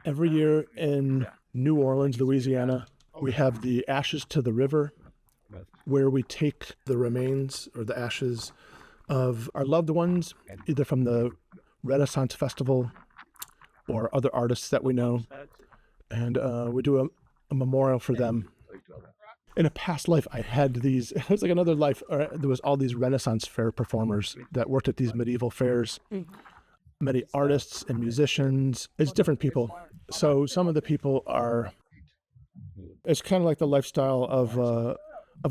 Every year in New Orleans, Louisiana, we have the Ashes to the River, where we take the remains or the ashes of our loved ones, either from the Renaissance Festival or other artists that we know, and we do a memorial for them. In a past life, I had these, it was like another life, there was all these Renaissance fair performers that worked at these medieval fairs. Many artists and musicians. It's different people. So some of the people are, it's kind of like the lifestyle of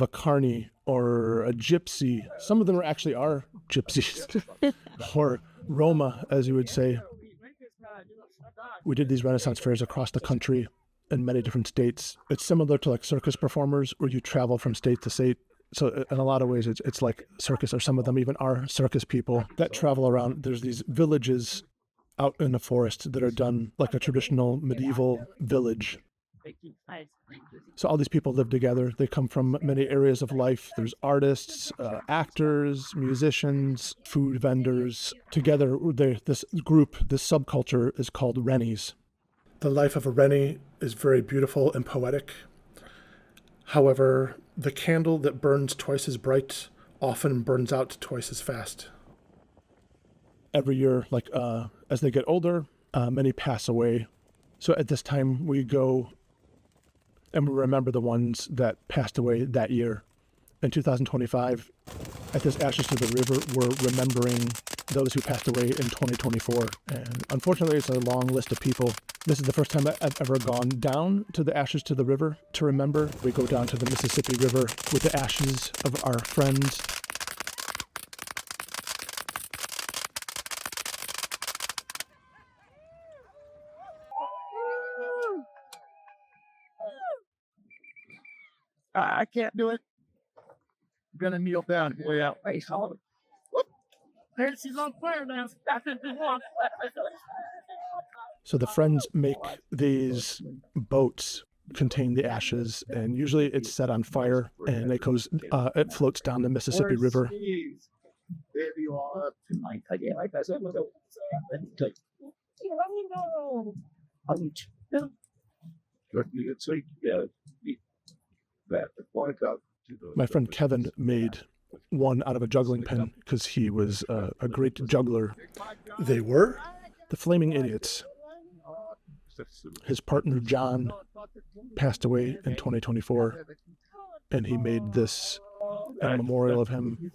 a carny or a gypsy. Some of them actually are gypsies or Roma, as you would say. We did these Renaissance fairs across the country in many different states. It's similar to like circus performers where you travel from state to state. So in a lot of ways, it's like circus, or some of them even are circus people that travel around. There's these villages out in the forest that are done like a traditional medieval village. So all these people live together. They come from many areas of life. There's artists, actors, musicians, food vendors. Together, this group, this subculture is called Renys. The life of a Reny is very beautiful and poetic. However, the candle that burns twice as bright often burns out twice as fast. Every year, like as they get older, many pass away. So at this time, we go and we remember the ones that passed away that year. In 2025, at this Ashes to the River, we're remembering those who passed away in 2024. And unfortunately, it's a long list of people. This is the first time I've ever gone down to the Ashes to the River to remember. We go down to the Mississippi River with the ashes of our friends. I can't do it. I'm gonna kneel down way out. There she's on fire now. So the friends make these boats contain the ashes, and usually it's set on fire, and it floats down the Mississippi River. My friend Kevin made one out of a juggling pin because he was a great juggler. They were the Flaming Idiots. His partner John passed away in 2024, and he made this a memorial of him.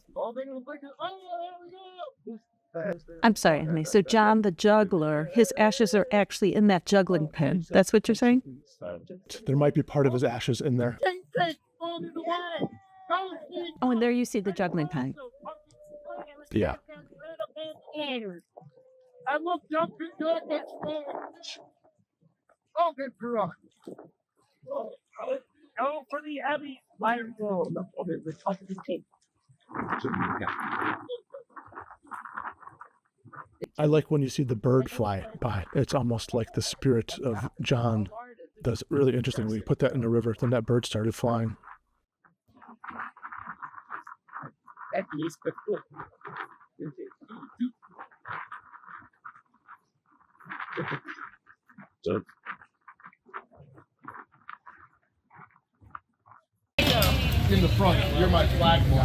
I'm sorry, honey. So John the juggler, his ashes are actually in that juggling pin. That's what you're saying? There might be part of his ashes in there. Oh, and there you see the juggling pin. Yeah. I looked up into it. Oh, good for us. Go for the Abbey Fire Road. I like when you see the bird fly by. It's almost like the spirit of John. That's really interesting. When you put that in the river, then that bird started flying. In the front, you're my flag boy.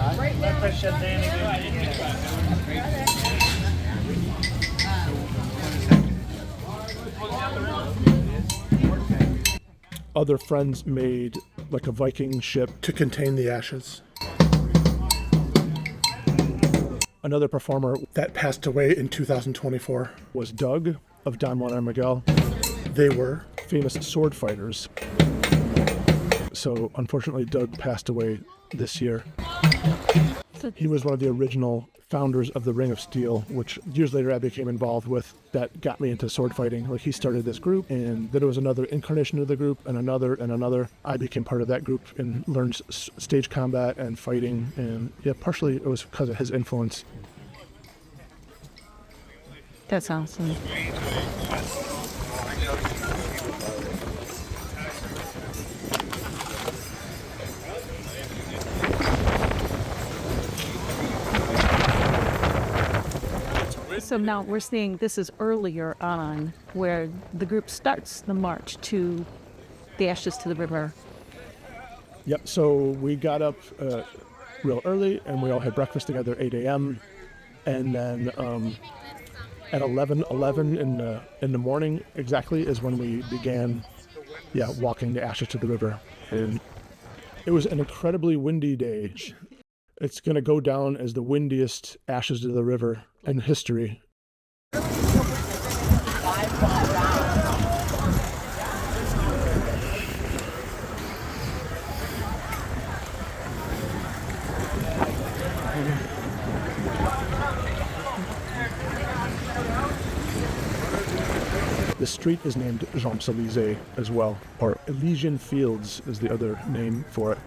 Other friends made like a Viking ship to contain the ashes. Another performer that passed away in 2024 was Doug of Don Juan and Miguel. They were famous sword fighters. So unfortunately, Doug passed away this year. He was one of the original founders of the Ring of Steel, which years later I became involved with. That got me into sword fighting. Like, he started this group, and then there was another incarnation of the group, and another. I became part of that group and learned stage combat and fighting, and yeah, partially it was because of his influence. That's awesome. So now we're seeing this is earlier on where the group starts the march to the ashes to the river. Yep, so we got up real early and we all had breakfast together at 8 a.m. And then at 11:11 in the morning exactly is when we began walking the ashes to the river. And it was an incredibly windy day. It's going to go down as the windiest ashes to the river in history. The street is named Champs-Élysées as well, or Elysian Fields is the other name for it.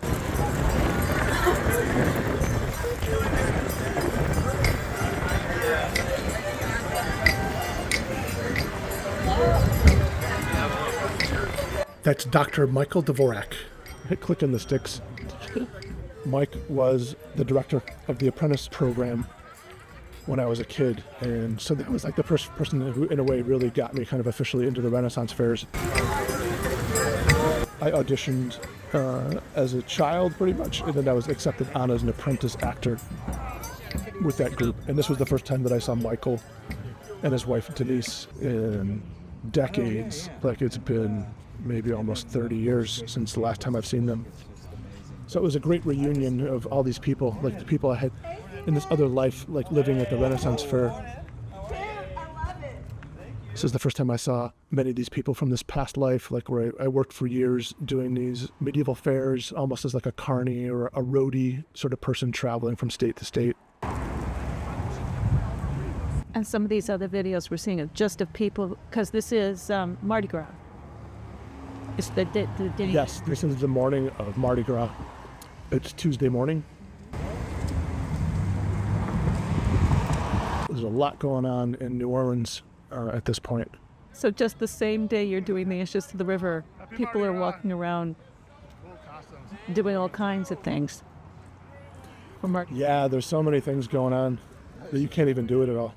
That's Dr. Michael Dvorak. Hit click in the sticks. Mike was the director of the apprentice program when I was a kid, and so that was like the first person who in a way really got me kind of officially into the Renaissance fairs. I auditioned as a child pretty much, and then I was accepted on as an apprentice actor with that group, and this was the first time that I saw Michael and his wife Denise in decades. Like it's been maybe almost 30 years since the last time I've seen them. So it was a great reunion of all these people, like the people I had in this other life, like living at the Renaissance Fair. This is the first time I saw many of these people from this past life, like where I worked for years doing these medieval fairs, almost as like a carny or a roadie sort of person traveling from state to state. And some of these other videos we're seeing of just of people, because this is Mardi Gras. It's the day. Yes, this is the morning of Mardi Gras. It's Tuesday morning. There's a lot going on in New Orleans at this point. So just the same day you're doing the ashes to the river, people are walking around doing all kinds of things. Yeah, there's so many things going on that you can't even do it at all.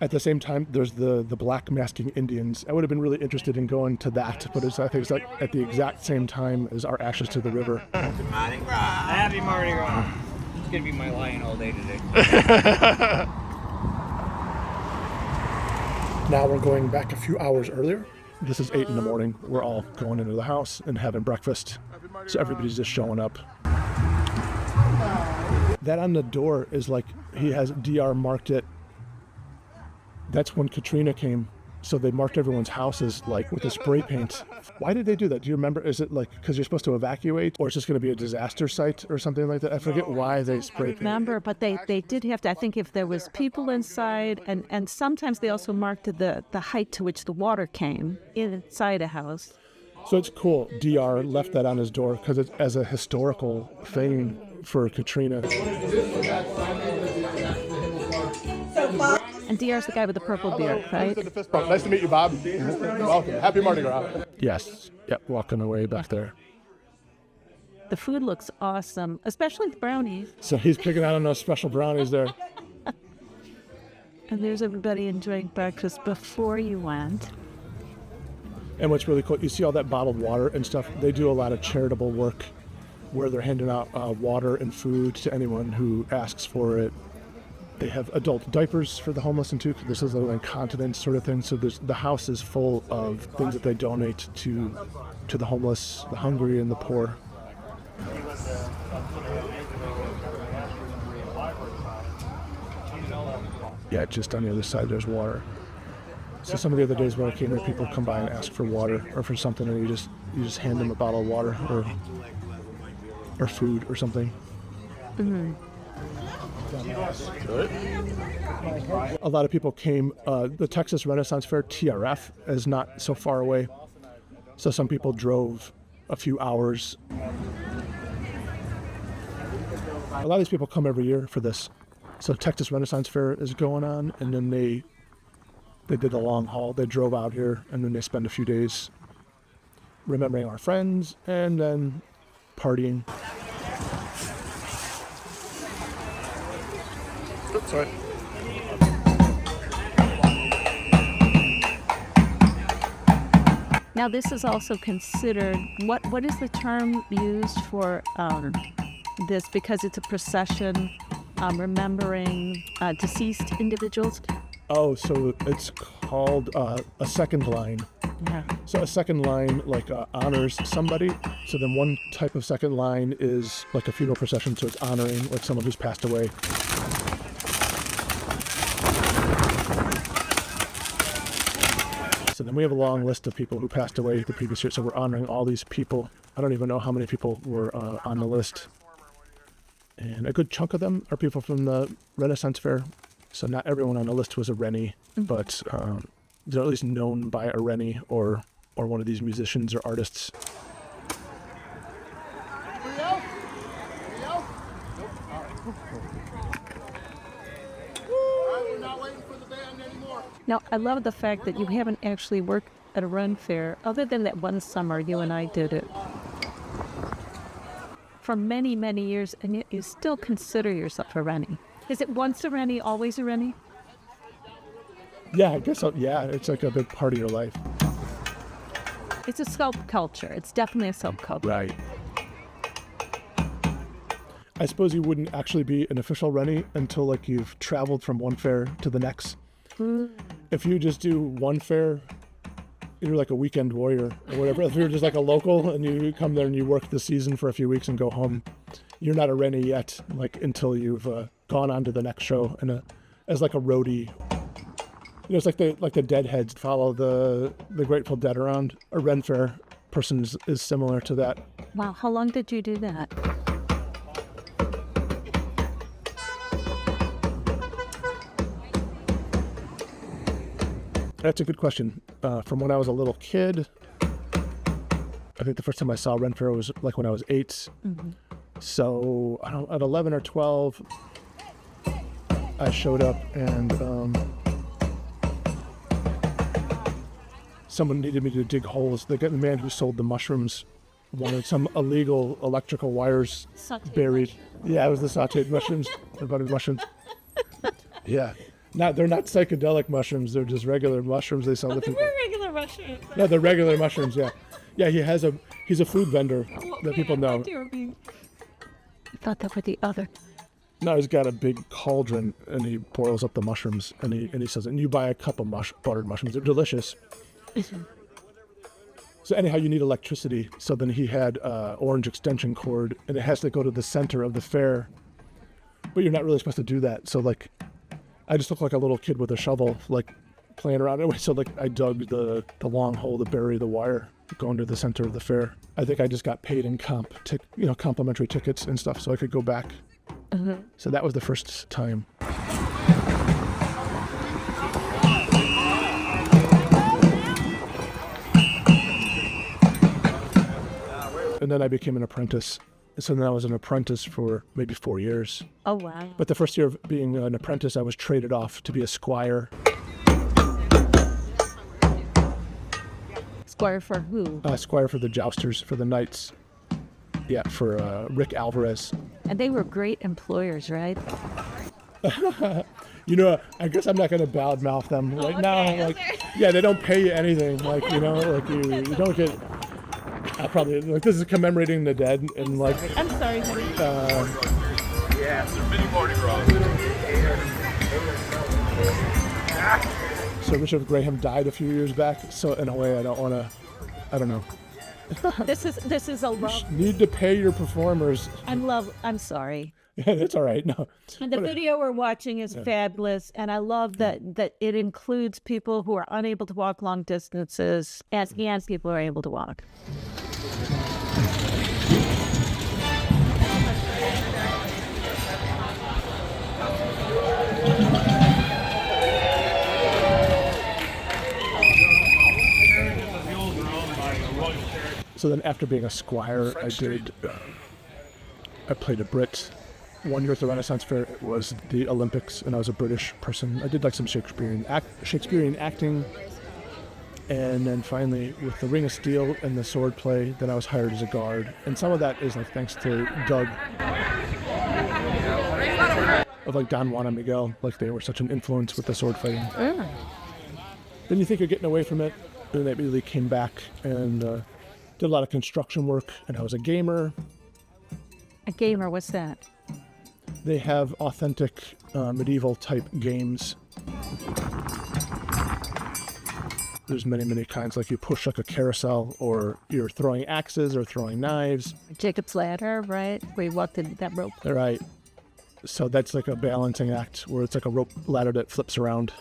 At the same time, there's the black masking Indians. I would have been really interested in going to that, but I think it's like at the exact same time as our ashes to the river. Mardi Gras! Happy Mardi Gras! It's gonna be my lion all day today. Now we're going back a few hours earlier. This is 8 in the morning. We're all going into the house and having breakfast. So everybody's just showing up. That on the door is like, he has DR marked it. That's when Katrina came. So they marked everyone's houses like with a spray paint. Why did they do that? Do you remember? Is it like because you're supposed to evacuate, or it's just going to be a disaster site or something like that? I forget why they spray paint. I remember, but they did have to, I think if there was people inside, and sometimes they also marked the height to which the water came inside a house. So it's cool. DR left that on his door because it's as a historical thing for Katrina. And DR's the guy with the purple beard, right? Nice to meet you, Bob. Welcome. Happy Mardi Gras. Yes. Yep. Walking away back there. The food looks awesome, especially the brownies. So he's picking out on those special brownies there. And there's everybody enjoying breakfast before you went. And what's really cool, you see all that bottled water and stuff. They do a lot of charitable work where they're handing out water and food to anyone who asks for it. They have adult diapers for the homeless and too. This is a little incontinence sort of thing. So the house is full of things that they donate to the homeless, the hungry, and the poor. Yeah, just on the other side there's water. So some of the other days when I came here, people come by and ask for water or for something, and you just hand them a bottle of water or food or something. Mm-hmm. Good. A lot of people came. The Texas Renaissance Fair, TRF, is not so far away. So some people drove a few hours. A lot of these people come every year for this. So Texas Renaissance Fair is going on, and then they did the long haul. They drove out here, and then they spend a few days remembering our friends and then partying. Oops, sorry. Now, this is also considered, what is the term used for this? Because it's a procession remembering deceased individuals. Oh, so it's called a second line. Yeah. So a second line honors somebody. So then one type of second line is like a funeral procession. So it's honoring like someone who's passed away. So then we have a long list of people who passed away the previous year. So we're honoring all these people. I don't even know how many people were on the list. And a good chunk of them are people from the Renaissance Fair. So not everyone on the list was a Reny, but they're at least known by a Reny or one of these musicians or artists. Now, I love the fact that you haven't actually worked at a run fair, other than that one summer you and I did it, for many, many years, and yet you still consider yourself a Reny. Is it once a Reny, always a Reny? Yeah, I guess so. Yeah, it's like a big part of your life. It's a subculture. It's definitely a subculture. Right. I suppose you wouldn't actually be an official Reny until like you've traveled from one fair to the next. If you just do one fair, you're like a weekend warrior or whatever. If you're just like a local and you come there and you work the season for a few weeks and go home, you're not a Reny yet, like until you've gone on to the next show and as like a roadie. You know, it's like the Deadheads follow the Grateful Dead around. A Ren Fair person is similar to that. Wow, how long did you do that? That's a good question. From when I was a little kid, I think the first time I saw Ren Fair was like when I was 8. Mm-hmm. So at 11 or 12, I showed up and someone needed me to dig holes. The man who sold the mushrooms wanted some illegal electrical wires buried. Yeah, it was the sauteed mushrooms, the buttered mushrooms. Yeah. They're not psychedelic mushrooms. They're just regular mushrooms they sell to people. They were regular mushrooms. No, they're regular mushrooms. Yeah, yeah. He's a food vendor that people know. I thought that were the other. No, he's got a big cauldron and he boils up the mushrooms and he sells it. And you buy a cup of buttered mushrooms. They're delicious. So anyhow, you need electricity. So then he had orange extension cord and it has to go to the center of the fair. But you're not really supposed to do that. So like, I just look like a little kid with a shovel, like playing around anyway. So like I dug the long hole to bury the wire going to the center of the fair. I think I just got paid in complimentary tickets and stuff so I could go back. Mm-hmm. So that was the first time. And then I became an apprentice. So then I was an apprentice for maybe 4 years. Oh, wow. But the first year of being an apprentice, I was traded off to be a squire. Squire for who? Squire for the jousters, for the knights. Yeah, for Rick Alvarez. And they were great employers, right? You know, I guess I'm not going to badmouth them right now. Like, yeah, they don't pay you anything. Like, you know, like you don't get... I probably like this is commemorating the dead and like. I'm sorry, honey. Yeah, the mini Mardi Gras. So Bishop Graham died a few years back. So in a way, I don't know. This is a love. Need to pay your performers. I'm sorry. Yeah, that's all right. No. And the video we're watching is fabulous, and I love that it includes people who are unable to walk long distances, and people are able to walk. So then after being a squire, I played a Brit. 1 year at the Renaissance Fair, it was the Olympics, and I was a British person. I did like some Shakespearean acting. And then finally, with the Ring of Steel and the sword play, then I was hired as a guard. And some of that is like thanks to Doug. Of like Don Juan and Miguel, like they were such an influence with the sword fighting. Then you think you're getting away from it, And I immediately came back and did a lot of construction work, and I was a gamer. A gamer, what's that? They have authentic medieval type games. There's many, many kinds, like you push like a carousel, or you're throwing axes or throwing knives. Jacob's Ladder, right? Where you walked in that rope. Right. So that's like a balancing act where it's like a rope ladder that flips around.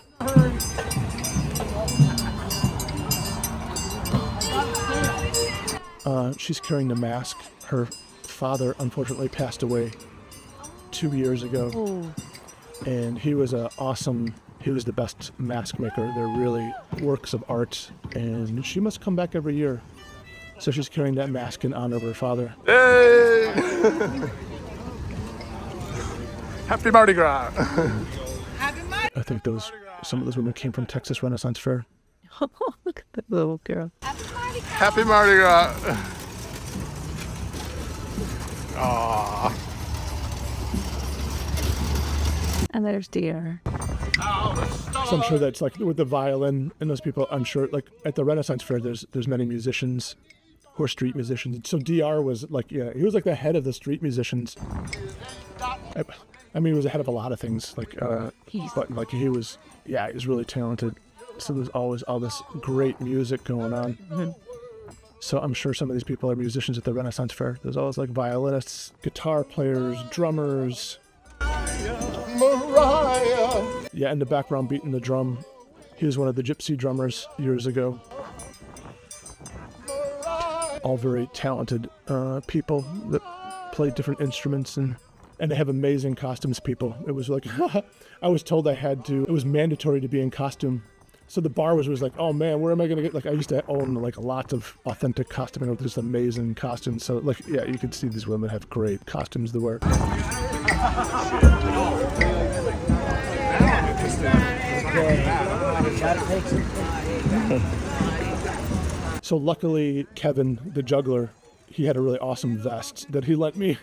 She's carrying the mask. Her father unfortunately passed away 2 years ago. Oh. And he was he was the best mask maker. They're really works of art, and she must come back every year. So she's carrying that mask in honor of her father. Hey! Happy Mardi Gras! I think some of those women came from Texas Renaissance Fair. Oh, look at that little girl. Happy Mardi Gras! Aww. And there's deer. So I'm sure that's like with the violin and those people. I'm sure like at the Renaissance Fair, there's many musicians who are street musicians. So DR was like, yeah, he was like the head of the street musicians. I mean, he was ahead of a lot of things. Like, but like he was really talented. So there's always all this great music going on. Mm-hmm. So I'm sure some of these people are musicians at the Renaissance Fair. There's always like violinists, guitar players, drummers. Mariah! Yeah, in the background beating the drum. He was one of the gypsy drummers years ago. All very talented people that play different instruments, and they have amazing costumes people. It was like, I was told it was mandatory to be in costume. So the bar was like, oh man, where am I going to get, like I used to own like lots of authentic costuming with just amazing costumes. So like, yeah, you could see these women have great costumes to wear. So luckily, Kevin, the juggler, he had a really awesome vest that he lent me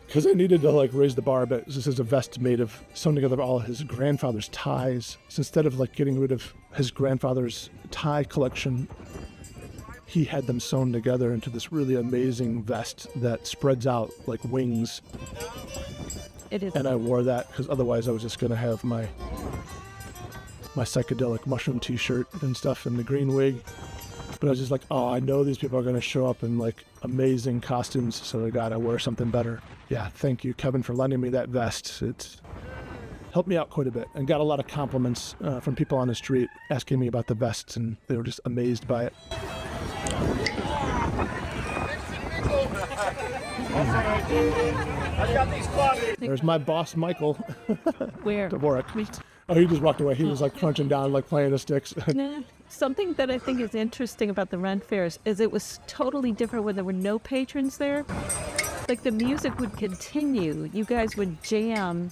because I needed to like raise the bar a bit. This is a vest made of sewn together all his grandfather's ties. So instead of like getting rid of his grandfather's tie collection, he had them sewn together into this really amazing vest that spreads out like wings. It is. And I wore that because otherwise I was just going to have my psychedelic mushroom t-shirt and stuff and the green wig. But I was just like, oh, I know these people are going to show up in like amazing costumes, so I got to wear something better. Yeah, thank you, Kevin, for lending me that vest. It's helped me out quite a bit, and got a lot of compliments from people on the street asking me about the vests, and they were just amazed by it. There's my boss, Michael. Where? Dvorak. Oh, he just walked away. He was like crunching down, like playing the sticks. Nah. Something that I think is interesting about the Ren fairs is it was totally different when there were no patrons there. Like the music would continue. You guys would jam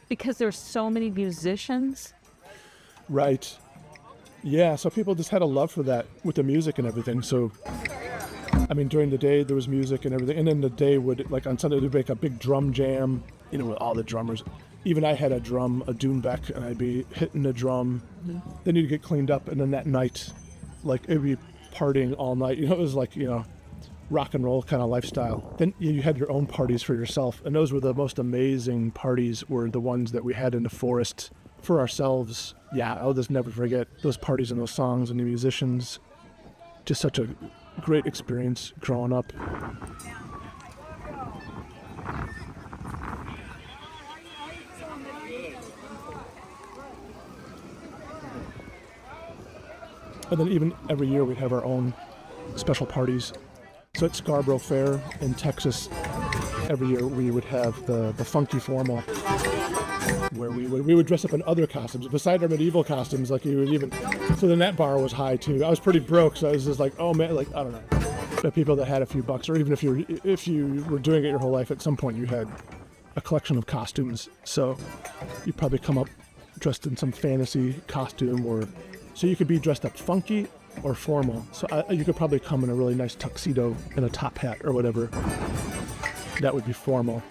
because there's so many musicians. Right. Yeah, so people just had a love for that with the music and everything. So, I mean, during the day there was music and everything. And then the day would, like on Sunday, they'd make a big drum jam, you know, with all the drummers. Even I had a drum, a Doonbeck, and I'd be hitting the drum. Mm-hmm. Then you'd get cleaned up, and then that night, like, it'd be partying all night. You know, it was like, you know, rock and roll kind of lifestyle. Then you had your own parties for yourself, and those were the most amazing parties, were the ones that we had in the forest for ourselves. Yeah, I'll just never forget those parties and those songs and the musicians. Just such a great experience growing up. And then even every year we'd have our own special parties. So at Scarborough Fair in Texas, every year we would have the funky formal, where we would dress up in other costumes besides our medieval costumes. Like you would even, so then that bar was high too. I was pretty broke, so I was just like, oh man, like I don't know. The people that had a few bucks, or even if you were doing it your whole life, at some point you had a collection of costumes. So you probably come up dressed in some fantasy costume, or so you could be dressed up funky or formal. So you could probably come in a really nice tuxedo and a top hat or whatever. That would be formal.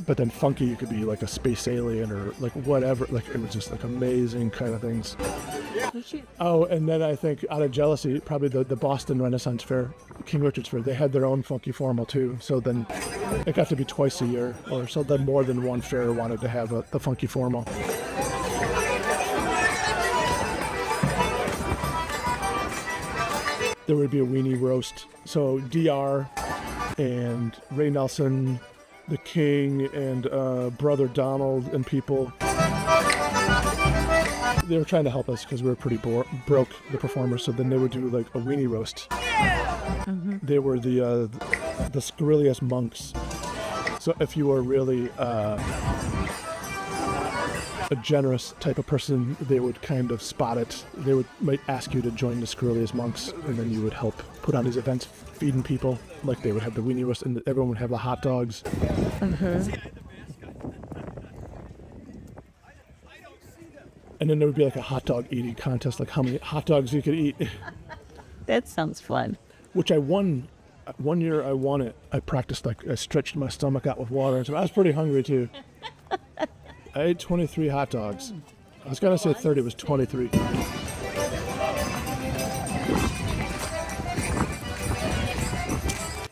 But then funky, you could be like a space alien or like whatever. Like it was just like amazing kind of things. Oh, and then I think out of jealousy, probably the Boston Renaissance Fair, King Richard's Fair, they had their own funky formal too. So then it got to be twice a year, or so then more than one fair wanted to have the funky formal. There would be a weenie roast. So DR and Ray Nelson, the King, and Brother Donald and people. They were trying to help us because we were pretty broke, the performers. So then they would do like a weenie roast. Mm-hmm. They were the scurrilous monks. So if you were really a generous type of person, they would kind of spot it. They might ask you to join the scurrilous monks, and then you would help put on these events, feeding people. Like they would have the weenie roast, and everyone would have the hot dogs. Mm-hmm. And then there would be like a hot dog eating contest, like how many hot dogs you could eat. That sounds fun. Which I won. One year I won it. I practiced, like I stretched my stomach out with water, so I was pretty hungry too. I ate 23 hot dogs. I was gonna say 30, it was 23.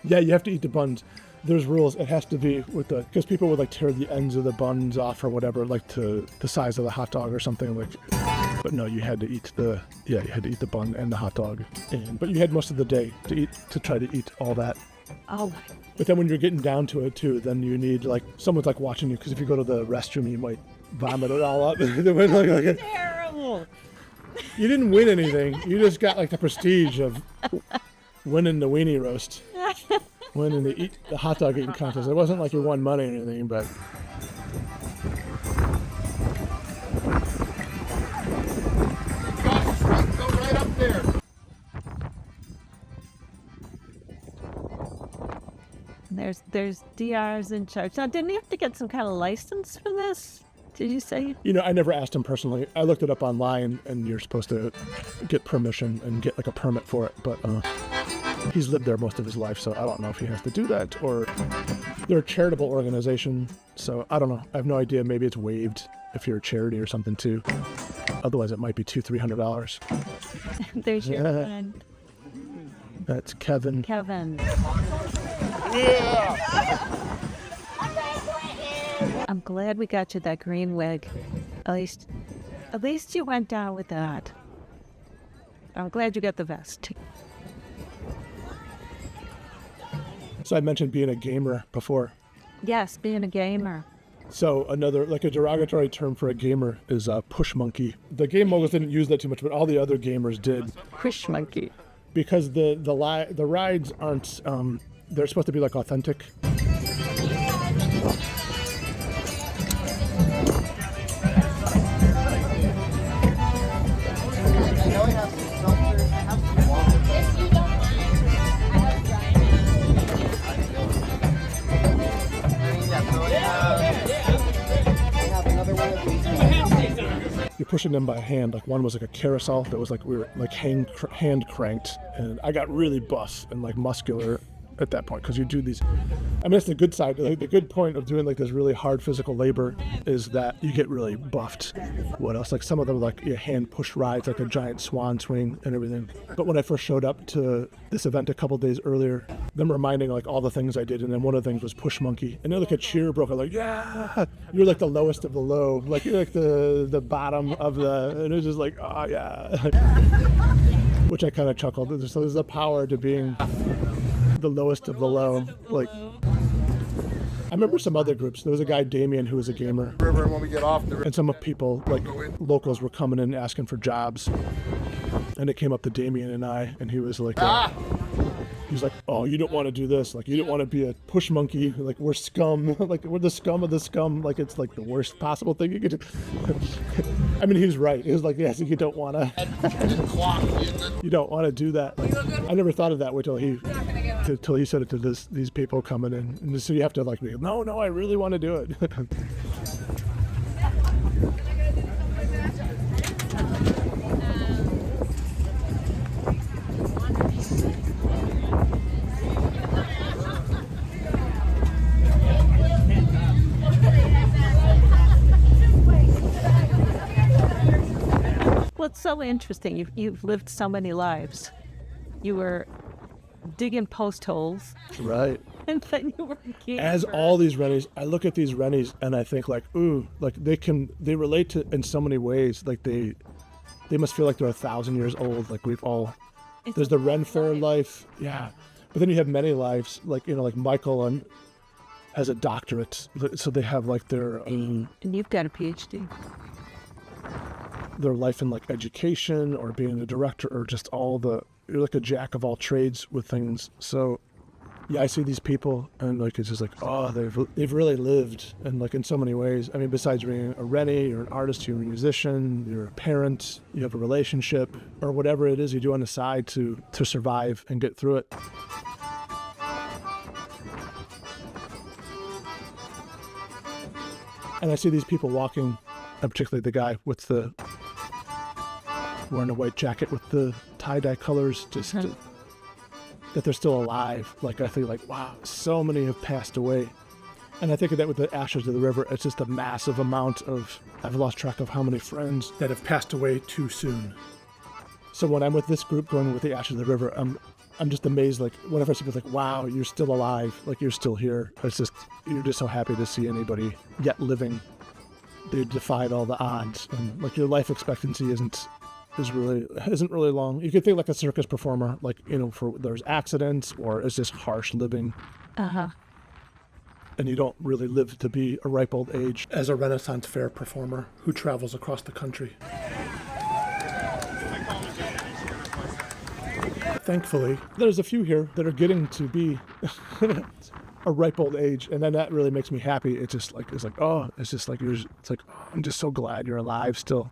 Yeah, you have to eat the buns. There's rules. It has to be with because people would like tear the ends of the buns off or whatever, like to the size of the hot dog or something like. But no, you had to eat the bun and the hot dog. But you had most of the day to try to eat all that. Oh. But then when you're getting down to it too, then you need someone's watching you, because if you go to the restroom, you might vomit it all up. Terrible. You didn't win anything. You just got the prestige of winning the weenie roast, winning the hot dog eating contest. It wasn't like you won money or anything, but. Go right up there. There's DRs in charge. Now, didn't you have to get some kind of license for this? Did you say? I never asked him personally. I looked it up online, and you're supposed to get permission and get a permit for it. But he's lived there most of his life, so I don't know if he has to do that. Or they're a charitable organization, so I don't know. I have no idea. Maybe it's waived if you're a charity or something too. Otherwise, it might be $200-300. There's your friend. That's Kevin. Kevin. Yeah. I'm glad we got you that green wig. At least you went down with that. I'm glad you got the vest. So I mentioned being a gamer before. Yes, being a gamer. So another, a derogatory term for a gamer is a push monkey. The game moguls didn't use that too much, but all the other gamers did. Push monkey. Because the rides aren't, they're supposed to be authentic. You're pushing them by hand. One was a carousel that was we were hand cranked, and I got really buff and muscular at that point, because you do these. That's the good side. The good point of doing this really hard physical labor is that you get really buffed. What else? Some of them hand push rides, a giant swan swing and everything. But when I first showed up to this event a couple days earlier, them reminding all the things I did, and then one of the things was push monkey, and then a cheer broke out yeah, you're the lowest of the low, you're the bottom of the, and it was just oh yeah, which I kind of chuckled. So there's a power to being the lowest of the low. I remember some other groups. There was a guy, Damien, who was a gamer. River when we get off the river. And some people, locals, were coming in asking for jobs. And it came up to Damien and I, and he was he was oh, you don't want to do this. You don't want to be a push monkey. We're scum. We're the scum of the scum. It's the worst possible thing you could do. He was right. He was yes, you don't want to. You don't want to do that. I never thought of that until he said it to these people coming in. And so you have to no, I really want to do it. so interesting. You've lived so many lives. You were digging post holes, Right. and then you were a As gamer. all these Rennies, I look at these Rennies and I think like, ooh, like they relate to in so many ways. Like they must feel like they're 1,000 years old. Like there's the Ren Fair life. Yeah. But then you have many lives, like, like Michael has a doctorate. So they have like And you've got a PhD. their life in like education or being a director or just you're like a jack of all trades with things. So yeah, I see these people and like it's just like, oh, they've really lived, and like in so many ways. I mean, besides being a Rennie, you're an artist, you're a musician, you're a parent, you have a relationship, or whatever it is you do on the side to survive and get through it. And I see these people walking, and particularly the guy with wearing a white jacket with the tie-dye colors, that they're still alive. Like, I think like, wow, so many have passed away. And I think of that with the ashes of the river. It's just a massive amount I've lost track of how many friends that have passed away too soon. So when I'm with this group going with the ashes of the river, I'm just amazed. Like, whenever I see people, like, wow, you're still alive. Like, you're still here. You're just so happy to see anybody yet living. They defied all the odds. And like, your life expectancy isn't really long. You could think like a circus performer, like, there's accidents or it's just harsh living. Uh-huh. And you don't really live to be a ripe old age as a Renaissance fair performer who travels across the country. Thankfully, there's a few here that are getting to be a ripe old age, and then that really makes me happy. It's like, oh, I'm just so glad you're alive still.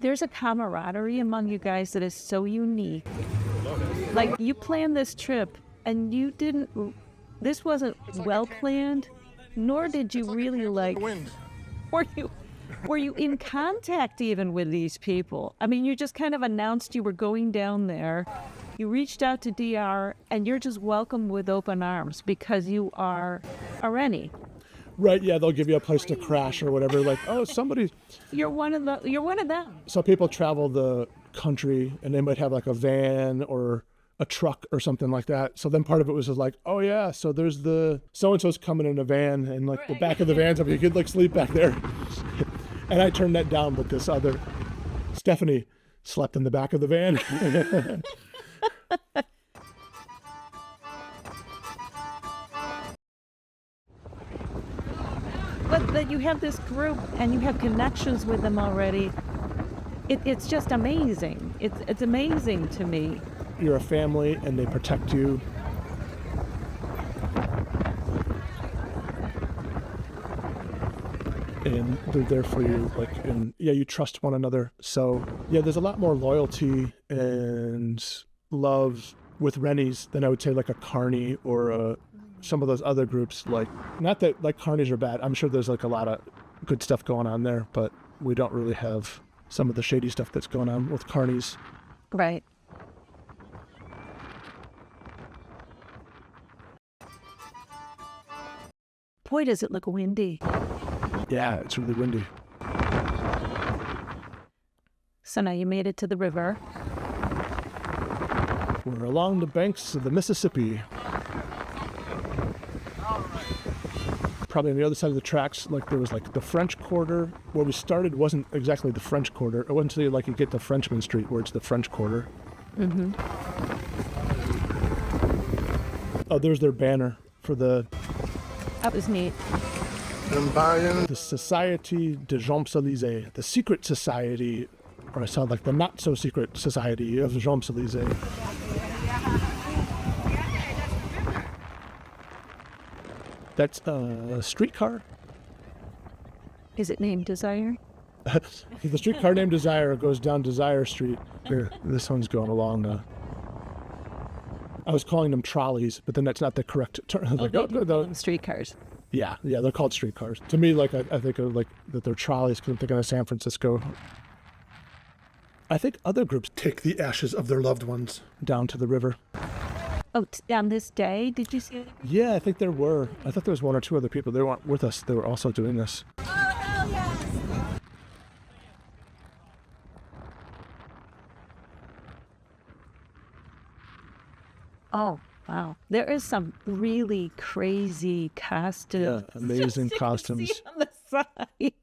There's a camaraderie among you guys that is so unique. Like, you planned this trip and this wasn't well planned, nor did you really were you in contact even with these people? I mean, you just kind of announced you were going down there. You reached out to DR and you're just welcomed with open arms because you are a Rennie. Right, yeah, they'll give you a place to crash or whatever. Like, oh, You're one of them. So people travel the country and they might have like a van or a truck or something like that. So then part of it was just like, oh yeah, so there's the so-and-so's coming in a van and like the back of the van's up. You could like sleep back there. And I turned that down, but this other Stephanie slept in the back of the van. But that you have this group and you have connections with them already. It's just amazing. It's amazing to me. You're a family and they protect you. And they're there for you, you trust one another. So yeah, there's a lot more loyalty and love with Rennies than I would say like a Carney or some of those other groups. Like, not that like Carnies are bad. I'm sure there's like a lot of good stuff going on there, but we don't really have some of the shady stuff that's going on with Carnies. Right. Boy, does it look windy. Yeah, it's really windy. So now you made it to the river. We're along the banks of the Mississippi. Probably on the other side of the tracks, like there was like the French Quarter. Where we started wasn't exactly the French Quarter. It wasn't until you get to Frenchmen Street where it's the French Quarter. Mm-hmm. Oh, there's their banner for the That was neat. The Society de Champs-Élysées, the secret society, or I sound like the not-so-secret society of Champs-Élysées. That's a streetcar. Is it named Desire? The streetcar named Desire goes down Desire Street. Here, this one's going along. I was calling them trolleys, but then that's not the correct term. Like, They do call them streetcars. yeah, they're called streetcars. To me, like I think of like that they're trolleys because I'm thinking of San Francisco. I think other groups take the ashes of their loved ones down to the river. Oh, on this day, did you see it? Yeah, I think there were. I thought there was one or two other people. They weren't with us. They were also doing this. Oh, wow. There is some really crazy costumes. Yeah, amazing Just you can costumes. see on the side.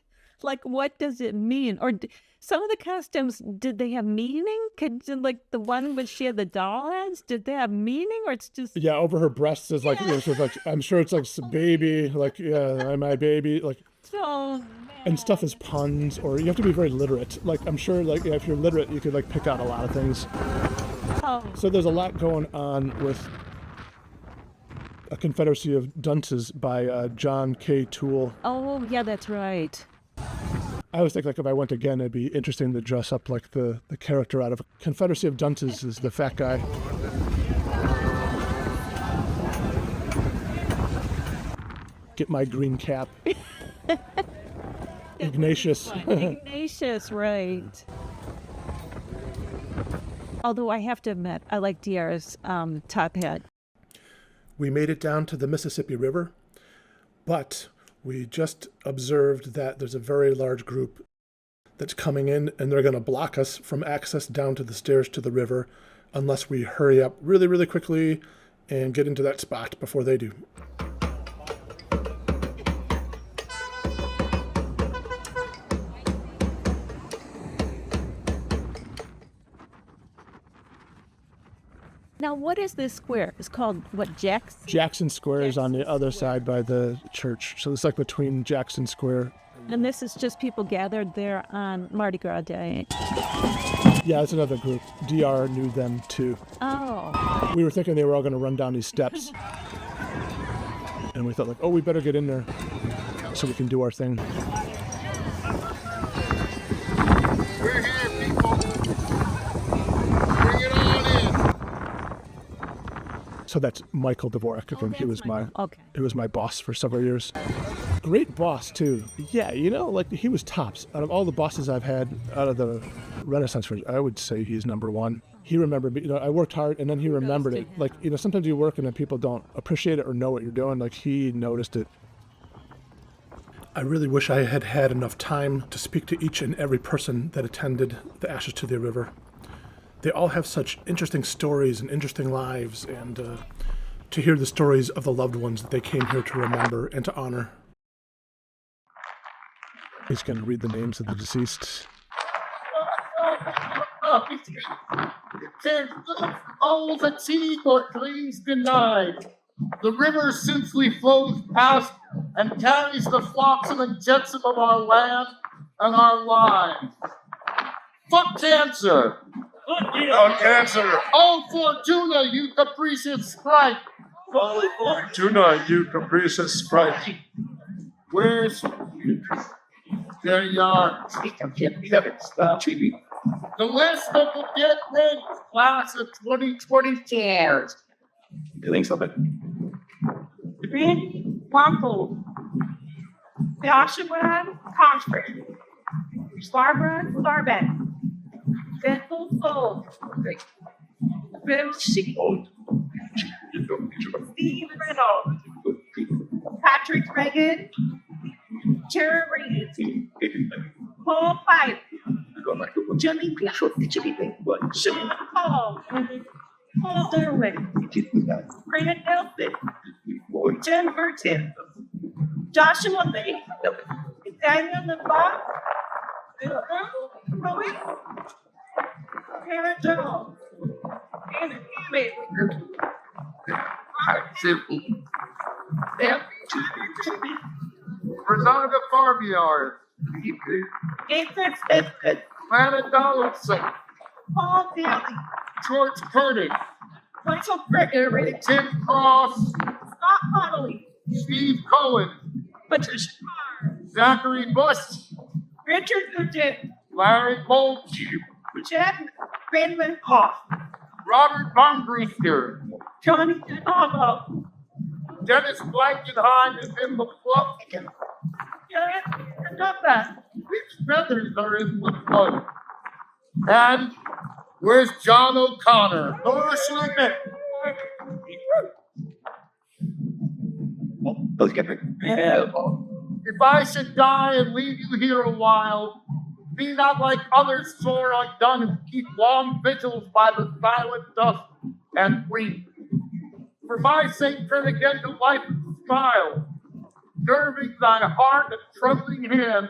Like, what does it mean? Or some of the costumes, did they have meaning? Like the one where she had the doll heads, did they have meaning? Or it's just... Yeah, over her breasts is like, sort of like I'm sure it's like baby, like my baby, like. So And stuff is puns, or you have to be very literate. Like I'm sure, like if you're literate, you could like pick out a lot of things. Oh. So there's a lot going on with A Confederacy of Dunces by John K. Toole. Oh, yeah, that's right. I always think like if I went again, it'd be interesting to dress up like the character out of Confederacy of Dunces is the fat guy. Get my green cap. Ignatius. Ignatius, right. Although I have to admit, I like Diarra's top hat. We made it down to the Mississippi River, but we just observed that there's a very large group that's coming in, and they're going to block us from access down to the stairs to the river unless we hurry up really, really quickly and get into that spot before they do. Now, what is this square? It's called, what, Jackson Square is on the other side by the church. So it's like between Jackson Square. And this is just people gathered there on Mardi Gras Day. Yeah, it's another group. DR knew them too. Oh. We were thinking they were all going to run down these steps. And we thought like, oh, we better get in there so we can do our thing. We're here, people. Bring it on in. So that's Michael Dvorak. I think he was my boss for several years. Great boss too. Yeah, like he was tops. Out of all the bosses I've had out of the Renaissance Fringe, I would say he's number one. He remembered me. I worked hard and then he remembered it. Like, sometimes you work and then people don't appreciate it or know what you're doing. Like he noticed it. I really wish I had had enough time to speak to each and every person that attended the Ashes to the River. They all have such interesting stories and interesting lives, and to hear the stories of the loved ones that they came here to remember and to honor. He's going to read the names of the deceased. All the tea for claims denied. The river simply flows past and carries the flotsam and jetsam of our land and our lives. Fuck cancer! On cancer! Oh, Fortuna, you capricious sprite! Fortuna, you capricious sprite. Where's... There you are. The list of the dead men class of 2024. Feeling something? Randy Waffle, Joshua Constry, Barbara Larben, Bethel Fold, Bill Sheep, Steve Reynolds, Patrick Reagan, Tara Reed, Paul Pipe, Jimmy Paul, Paul Derwin, Brandon Nelson, Jen Burton, Joshua Lee, Daniel LeBlanc, Chloe, Karen Jones, Anna Kimmy, Renata Farmyard. Ethan Smith, Lana Donaldson. Paul Daly, George Curtis. Michael Gregory, Tim Cross. Scott Connolly, Steve Cohen. Patricia Carr, Zachary Bush. Richard Nugent, Larry Bolt. Chad Benman Hoff, Robert Von Brewster. Johnny DeNavo. Dennis Blankenheim is in the fluff. Yeah, I got that. His feathers are in the flood. And where's John O'Connor? Laura Schlickman. Let's get it. If I should die and leave you here a while, be not like others sore undone who keep long vigils by the silent dust and weep. For my sake, turn again to life and smile, nerving thy heart and trembling hand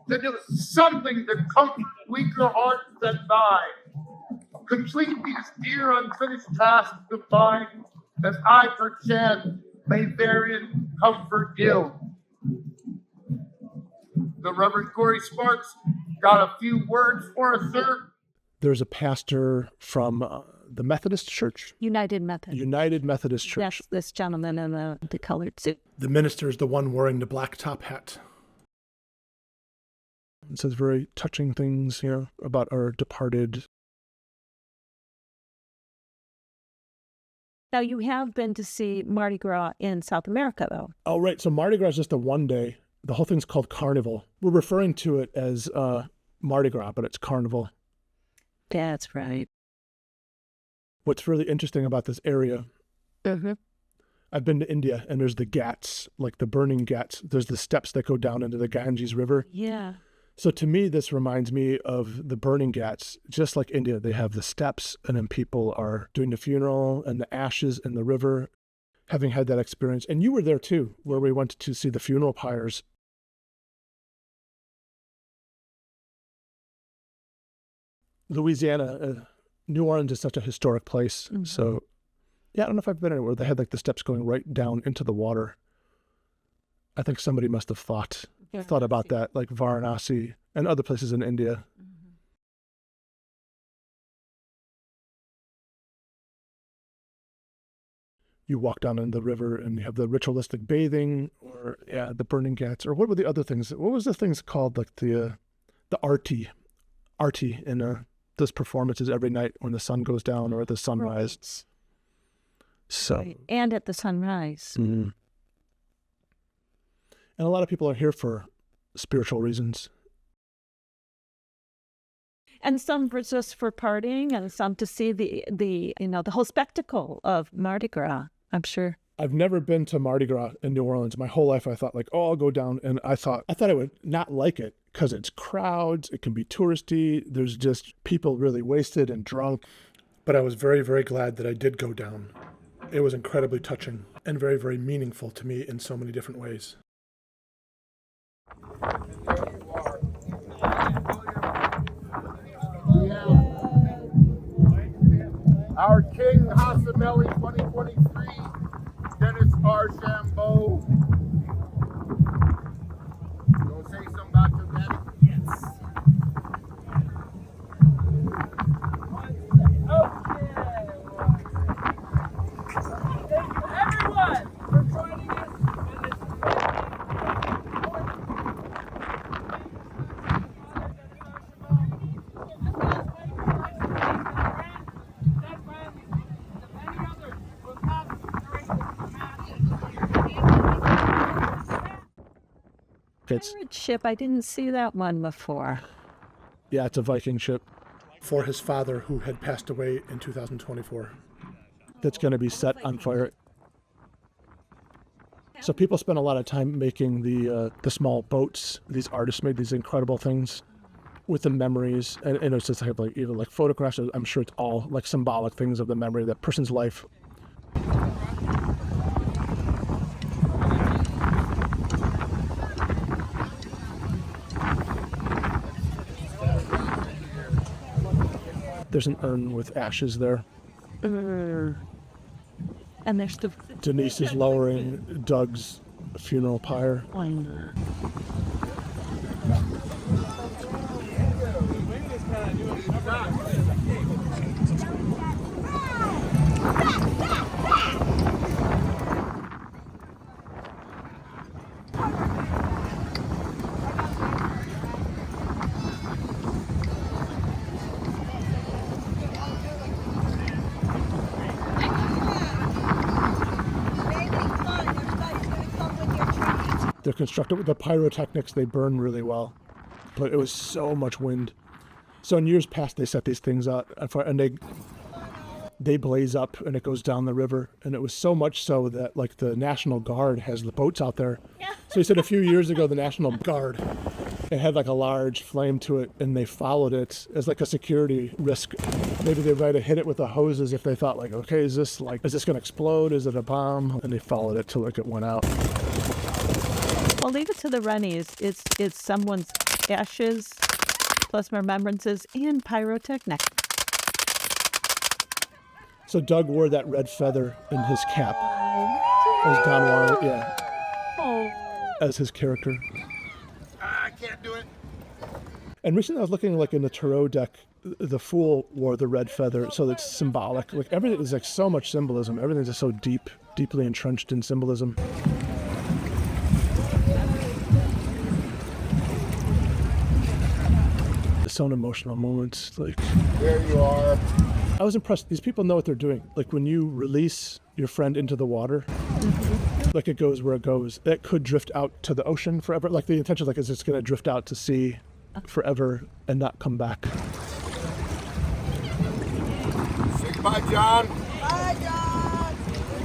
to do something to comfort weaker hearts than thine. Complete these dear unfinished tasks of thine, as I perchance may therein comfort ill. The Reverend Corey Sparks got a few words for us, sir. There's a pastor from the Methodist Church. United Methodist. United Methodist Church. That's this gentleman in the colored suit. The minister is the one wearing the black top hat. It says very touching things, about our departed. Now, you have been to see Mardi Gras in South America, though. Oh, right. So Mardi Gras is just a one day. The whole thing's called Carnival. We're referring to it as Mardi Gras, but it's Carnival. That's right. What's really interesting about this area, I've been to India, and there's the ghats, like the burning ghats. There's the steps that go down into the Ganges River. Yeah. So to me, this reminds me of the burning ghats. Just like India, they have the steps, and then people are doing the funeral and the ashes in the river. Having had that experience, and you were there too, where we went to see the funeral pyres. Louisiana, New Orleans is such a historic place. Mm-hmm. So, yeah, I don't know if I've been anywhere. They had like the steps going right down into the water. I think somebody must have thought about that, like Varanasi and other places in India. Mm-hmm. You walk down in the river and you have the ritualistic bathing, or the burning ghats, or what were the other things? What was the things called, like the arti in those performances every night when the sun goes down or at the sunrise. Right. So Right. And at the sunrise. Mm-hmm. And a lot of people are here for spiritual reasons. And some for just for partying, and some to see the whole spectacle of Mardi Gras, I'm sure. I've never been to Mardi Gras in New Orleans. My whole life I thought I'll go down, and I thought I would not like it because it's crowds, it can be touristy, there's just people really wasted and drunk. But I was very, very glad that I did go down. It was incredibly touching and very, very meaningful to me in so many different ways. Our King Hasamelli 2023, Dennis Archambault. Gonna say something about your daddy? Yes. Everyone for joining us in this Pirate ship, I didn't see that one before. Yeah, it's a Viking ship for his father who had passed away in 2024. That's going to be set on fire. So people spend a lot of time making the small boats. These artists made these incredible things with the memories, and it's just like either like photographs. I'm sure it's all like symbolic things of the memory of that person's life. There's an urn with ashes there. And there's the Denise is lowering Doug's funeral pyre. They're constructed with the pyrotechnics. They burn really well, but it was so much wind. So in years past, they set these things out, and they blaze up, and it goes down the river. And it was so much so that like the National Guard has the boats out there. So he said a few years ago, the National Guard, it had like a large flame to it, and they followed it as like a security risk. Maybe they might have hit it with the hoses if they thought like, okay, is this going to explode? Is it a bomb? And they followed it till like it went out. Well, leave it to the Rennies. It's someone's ashes plus remembrances and pyrotechnic. So Doug wore that red feather in his cap as Don Juan, as his character. I can't do it. And recently I was looking like in the tarot deck, the Fool wore the red feather, so it's symbolic. Like everything is like so much symbolism. Everything's just so deeply entrenched in symbolism. So many emotional moments. Like There you are. I was impressed. These people know what they're doing. Like when you release your friend into the water, like it goes where it goes. It could drift out to the ocean forever. Like the intention, like, is it's going to drift out to sea forever and not come back. Say goodbye, John.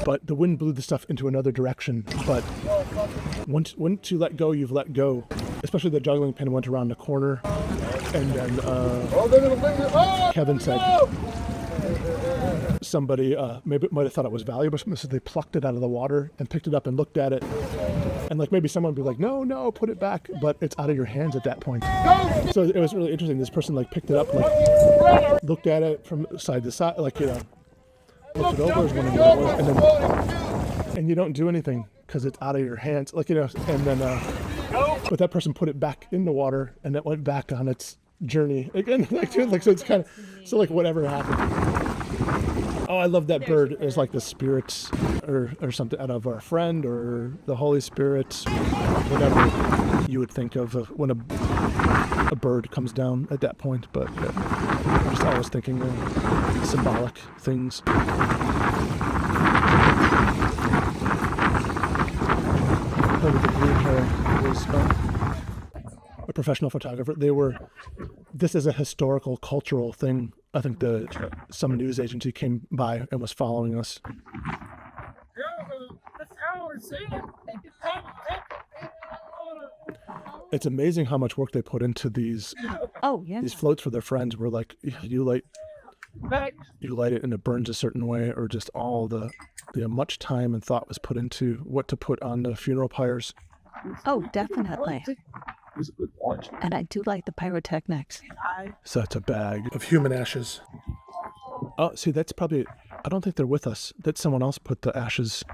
But the wind blew the stuff into another direction. But once you let go, you've let go. Especially the juggling pin went around the corner, and then Kevin said somebody maybe might have thought it was valuable, so they plucked it out of the water and picked it up and looked at it, and like maybe someone would be like, no, put it back, but it's out of your hands at that point. So it was really interesting. This person like picked it up, like looked at it from side to side, like looked it over, was wondering what it was, and you don't do anything because it's out of your hands, like and then. But that person put it back in the water, and it went back on its journey again. So it's kind of like whatever happened. Oh, I love that bird. It's like the spirits or something out of our friend or the Holy Spirit, whatever you would think of when a bird comes down at that point. But I'm just always thinking of symbolic things. With the green hair was a professional photographer. This is a historical, cultural thing. I think some news agency came by and was following us. It's amazing how much work they put into these. Oh, yeah. These floats for their friends were like, you light it and it burns a certain way, or just all the much time and thought was put into what to put on the funeral pyres. Oh, definitely. And I do like the pyrotechnics. Such a bag of human ashes. Oh, see, that's probably, I don't think they're with us. That's someone else put the ashes.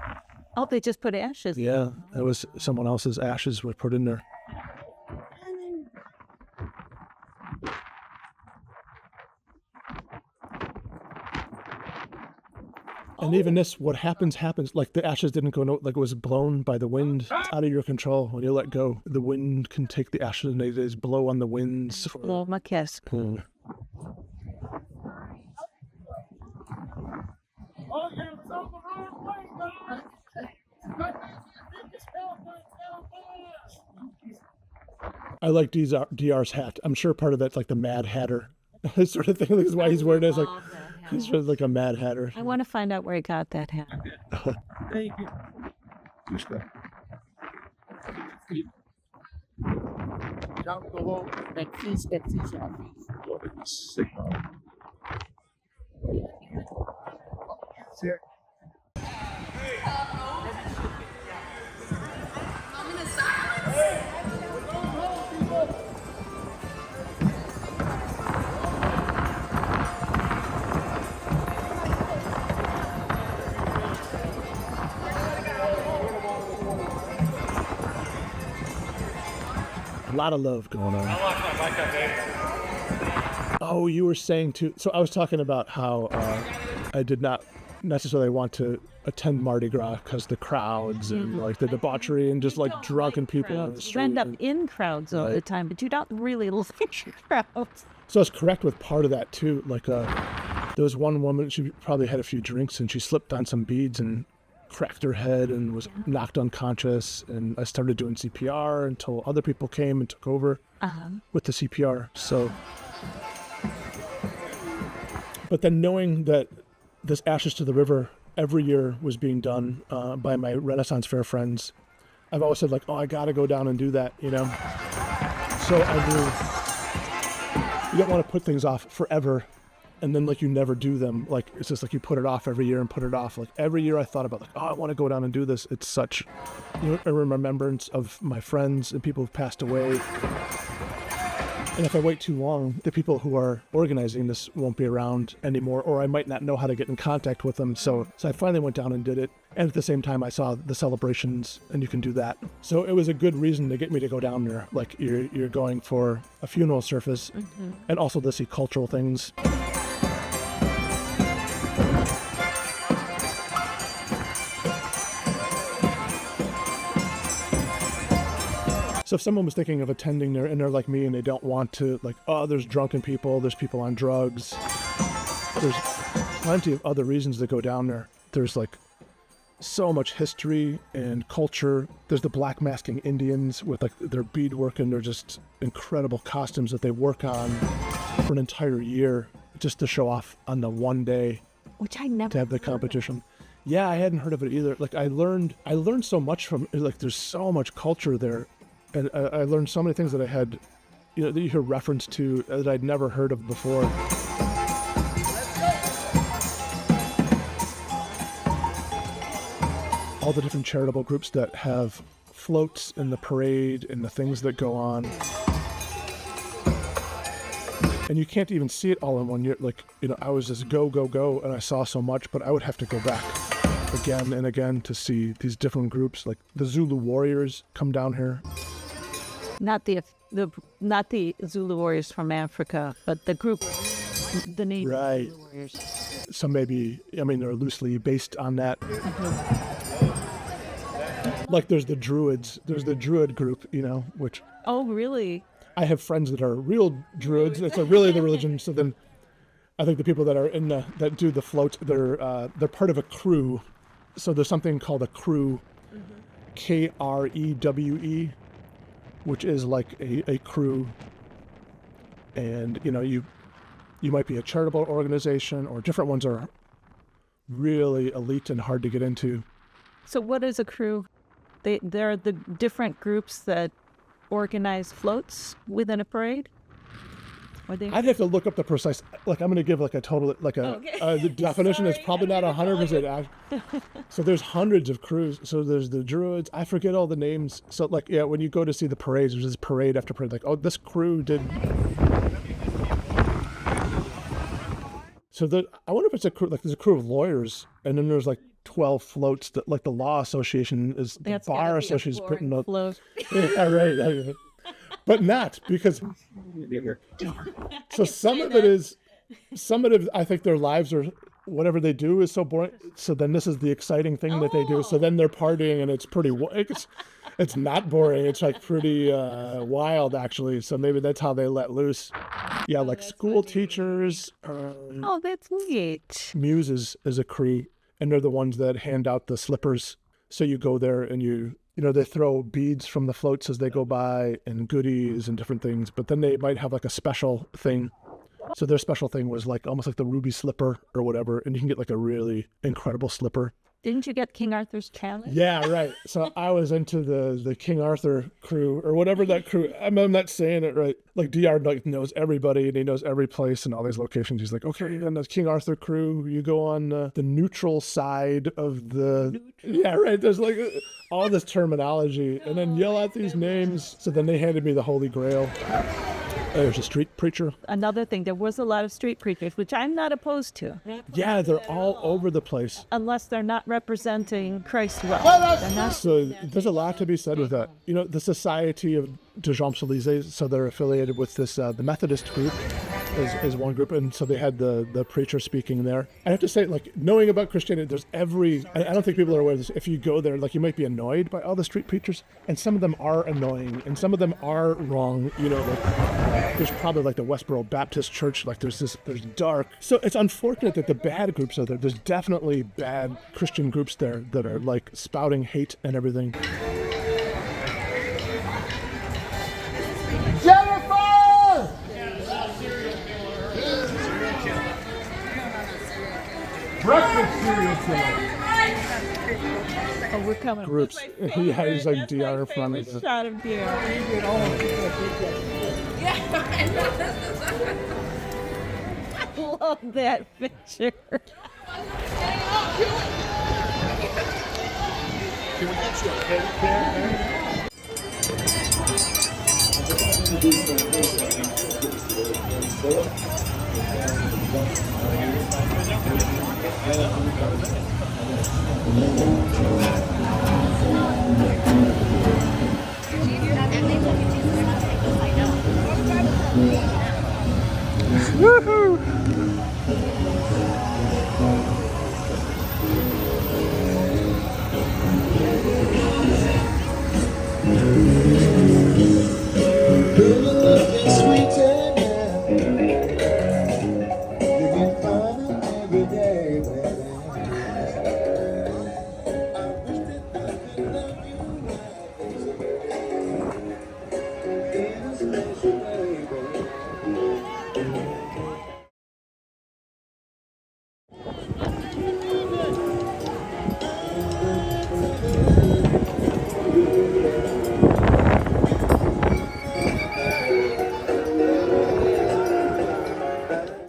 Oh, they just put ashes. Yeah, it was someone else's ashes were put in there. And even this, what happens, like the ashes didn't go, like it was blown by the wind. It's out of your control. When you let go, the wind can take the ashes and they just blow on the winds. Blow my kiss. I like DR's hat. I'm sure part of that's like the Mad Hatter sort of thing. This is why he's wearing it. It's like, he's sort of like a Mad Hatter. I want to find out where he got that hat. Thank you. A lot of love going on. Oh, you were saying too. So I was talking about how I did not necessarily want to attend Mardi Gras because the crowds and like the debauchery and just like drunken people on the street. You end up in crowds all the time, but you don't really like crowds. So I was correct with part of that too. Like there was one woman, she probably had a few drinks and she slipped on some beads and cracked her head and was knocked unconscious. And I started doing CPR until other people came and took over with the CPR. So, but then knowing that this Ashes to the River every year was being done by my Renaissance Fair friends, I've always said, like, oh, I got to go down and do that, you know? So I knew you don't want to put things off forever and then, like, you never do them. Like, it's just like you put it off every year and put it off. Like, every year I thought about, like, oh, I want to go down and do this. It's such, you know, a remembrance of my friends and people who've passed away. And if I wait too long, the people who are organizing this won't be around anymore, or I might not know how to get in contact with them. So I finally went down and did it. And at the same time, I saw the celebrations, and you can do that. So it was a good reason to get me to go down there. Like, you're going for a funeral service and also to see cultural things. So if someone was thinking of attending there and they're like me and they don't want to, like, oh, there's drunken people, there's people on drugs, there's plenty of other reasons to go down there. There's, like, so much history and culture. There's the black masking Indians with, like, their beadwork and their just incredible costumes that they work on for an entire year just to show off on the one day. Which I never to have the competition. Yeah, I hadn't heard of it either. Like, I learned so much from, like, there's so much culture there. And I learned so many things that I had, you know, that you hear reference to that I'd never heard of before. All the different charitable groups that have floats in the parade and the things that go on. And you can't even see it all in one year. Like, you know, I was just go, and I saw so much, but I would have to go back again and again to see these different groups. Like, the Zulu warriors come down here. not the Zulu warriors from Africa, but the group, the native Right. Zulu warriors. Some maybe, I mean, they're loosely based on that. Like, there's the Druids. There's the Druid group, you know, which Oh, really? I have friends that are real Druids. It's really the religion. So then I think the people that are in that do the floats, they're part of a crew. So there's something called a crew, Krewe, which is like a crew. And, you know, you might be a charitable organization, or different ones are really elite and hard to get into. So what is a crew? They're the different groups that organize floats within a parade? Or they... I'd have to look up the precise, like, I'm going to give like a total, like the definition is probably not 100%. So there's hundreds of crews. So there's the Druids. I forget all the names. So, like, yeah, when you go to see the parades, there's this parade after parade, like, oh, this crew did. So I wonder if it's a crew, like, there's a crew of lawyers, and then there's like 12 floats that, like, the law association is, the That's bar gotta be a association is putting boring up. float. Yeah, right. But not because. So some of it, I think their lives are, whatever they do is so boring. So then this is the exciting thing that they do. So then they're partying, and it's not boring. It's like pretty wild, actually. So maybe that's how they let loose. Yeah, like school teachers. Oh, that's neat. Muses is a crew, and they're the ones that hand out the slippers. So you go there and you know, they throw beads from the floats as they go by and goodies and different things, but then they might have like a special thing. So their special thing was like almost like the ruby slipper or whatever, and you can get like a really incredible slipper. Didn't you get King Arthur's challenge? Yeah, right. So I was into the King Arthur crew, or whatever that crew. I'm not saying it right. Like, DR like knows everybody, and he knows every place and all these locations. He's like, okay, and the King Arthur crew, you go on the neutral side of the. Yeah, right. There's like all this terminology, and then yell out these names. So then they handed me the Holy Grail. There's a street preacher. Another thing, there was a lot of street preachers, which I'm not opposed to. Yeah, they're all over the place. Unless they're not representing Christ well. They're not. So there's a lot to be said with that. You know, the Society of de Champs-Élysées, so they're affiliated with this the Methodist group. is one group, and so they had the preacher speaking there. I have to say, like, knowing about Christianity, there's I don't think people are aware of this. If you go there, like, you might be annoyed by all the street preachers, and some of them are annoying, and some of them are wrong. You know, like, there's probably like the Westboro Baptist Church, like there's dark. So it's unfortunate that the bad groups are there. There's definitely bad Christian groups there that are like spouting hate and everything. Jennifer! Breakfast cereal killer. Oh, we're coming. Groups. Yeah, he's like DR from it. Shot of deer. I love that picture. Can we get you a pedicure?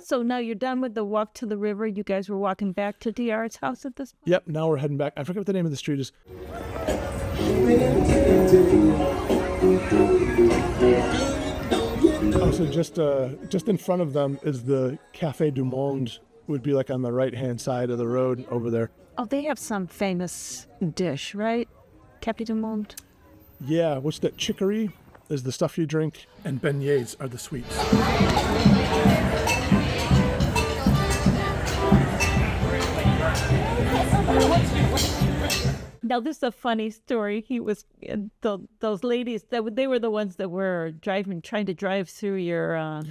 So now you're done with the walk to the river. You guys were walking back to DR's house at this point? Yep, now we're heading back. I forget what the name of the street is. Oh, so just in front of them is the Café du Monde, would be like on the right-hand side of the road over there. Oh, they have some famous dish, right? Café du Monde? Yeah, what's that? Chicory is the stuff you drink, and beignets are the sweets. Now, this is a funny story. He was, those ladies, they were the ones that were trying to drive through your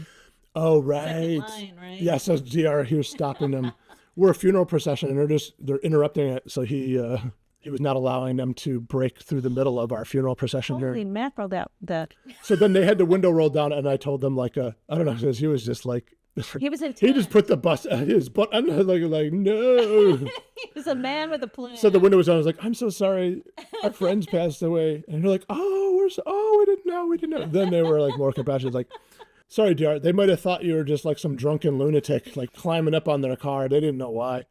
Oh, right. line, right? Yeah, so DR here stopping them. We're a funeral procession, and they're interrupting it, so he was not allowing them to break through the middle of our funeral procession Holy here. mackerel, that. So then they had the window rolled down, and I told them, like, I don't know, because he was just like, He was in he just put the bus, his butt under, like, no. He was a man with a plan. So the window was down. I was like, I'm so sorry. Our friends passed away. And they're like, we didn't know. Then they were like more compassionate. Like, sorry, DR. They might have thought you were just like some drunken lunatic, like climbing up on their car. They didn't know why.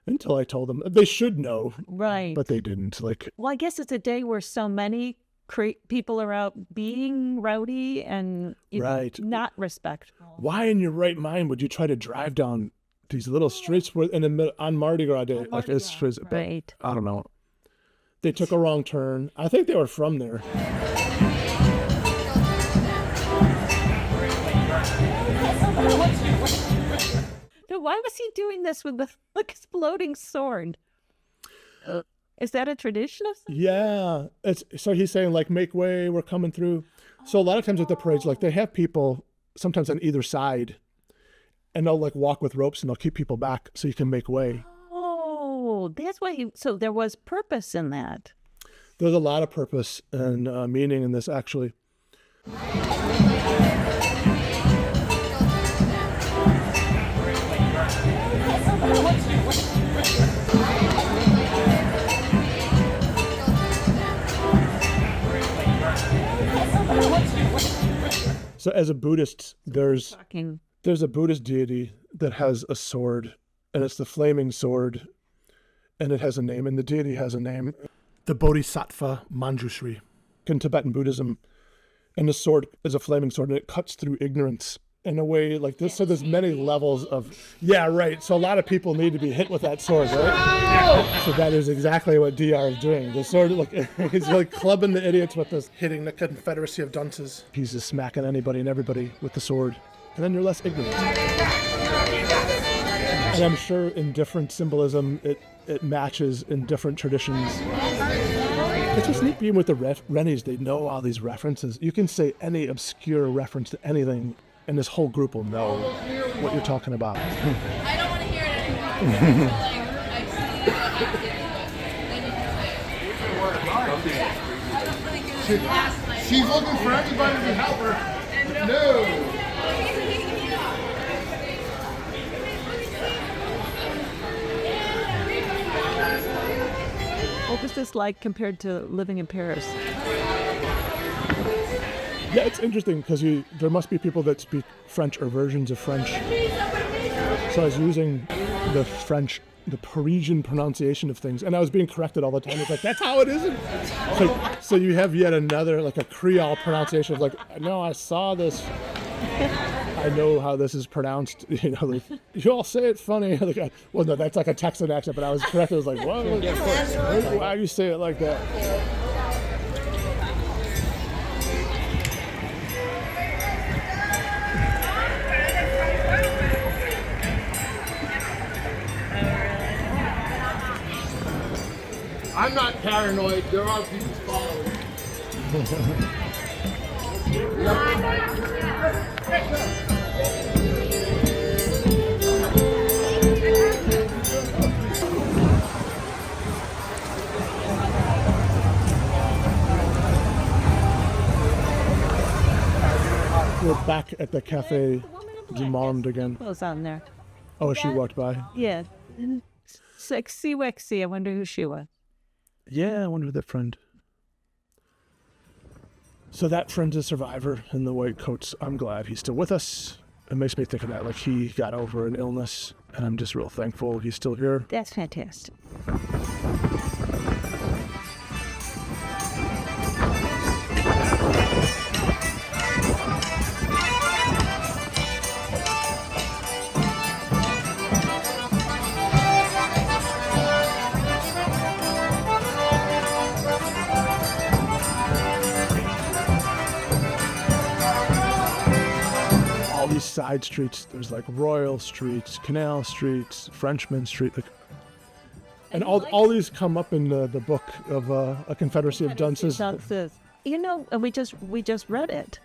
Until I told them. They should know. Right. But they didn't. Like, Well, I guess it's a day where so many people are out being rowdy and Right. not respectful. why in your right mind would you try to drive down these little streets on Mardi Gras Day? Like, it's Right. I don't know. They took a wrong turn. I think they were from there. No, why was he doing this with the exploding sword? Is that a tradition of something? Yeah, so he's saying like, make way, we're coming through. So a lot of times at the parades, like they have people sometimes on either side, and they'll like walk with ropes and they'll keep people back so you can make way. Oh, that's why so there was purpose in that. There's a lot of purpose and meaning in this, actually. So as a Buddhist, there's a Buddhist deity that has a sword, and it's the flaming sword, and it has a name, and the deity has a name. The Bodhisattva Manjushri in Tibetan Buddhism. And the sword is a flaming sword, and it cuts through ignorance in a way like this. So there's many levels of, yeah, right. So a lot of people need to be hit with that sword, right? So that is exactly what DR is doing. The sword, like, he's like clubbing the idiots with this, hitting the Confederacy of Dunces. He's just smacking anybody and everybody with the sword. and then you're less ignorant. And I'm sure in different symbolism, it matches in different traditions. It's just neat being with the Rennies. They know all these references. You can say any obscure reference to anything, and this whole group will know what you're talking about. I don't want to hear it anymore. She's looking for anybody to help her. No. What was this like compared to living in Paris? Yeah, it's interesting because there must be people that speak French or versions of French. So I was using the Parisian pronunciation of things, and I was being corrected all the time. It's like, that's how it is. So you have yet another, like a Creole pronunciation of like, no, I saw this. I know how this is pronounced. You know, like, you all say it funny. Like, well, no, that's like a Texan accent, but I was corrected. I was like, whoa, why do you say it like that? I'm not paranoid. There are people following. We're back at the Cafe du Monde again. What was on there? Oh, she walked by. Yeah. Sexy Wexy. I wonder who she was. Yeah, I wonder who that friend. So that friend's a survivor in the white coats. I'm glad he's still with us. It makes me think of that, like he got over an illness, and I'm just real thankful he's still here. That's fantastic. These side streets, there's like Royal Streets, Canal Streets, Frenchman Street, like, and all these come up in the book of A Confederacy of Dunces. You know, we just read it.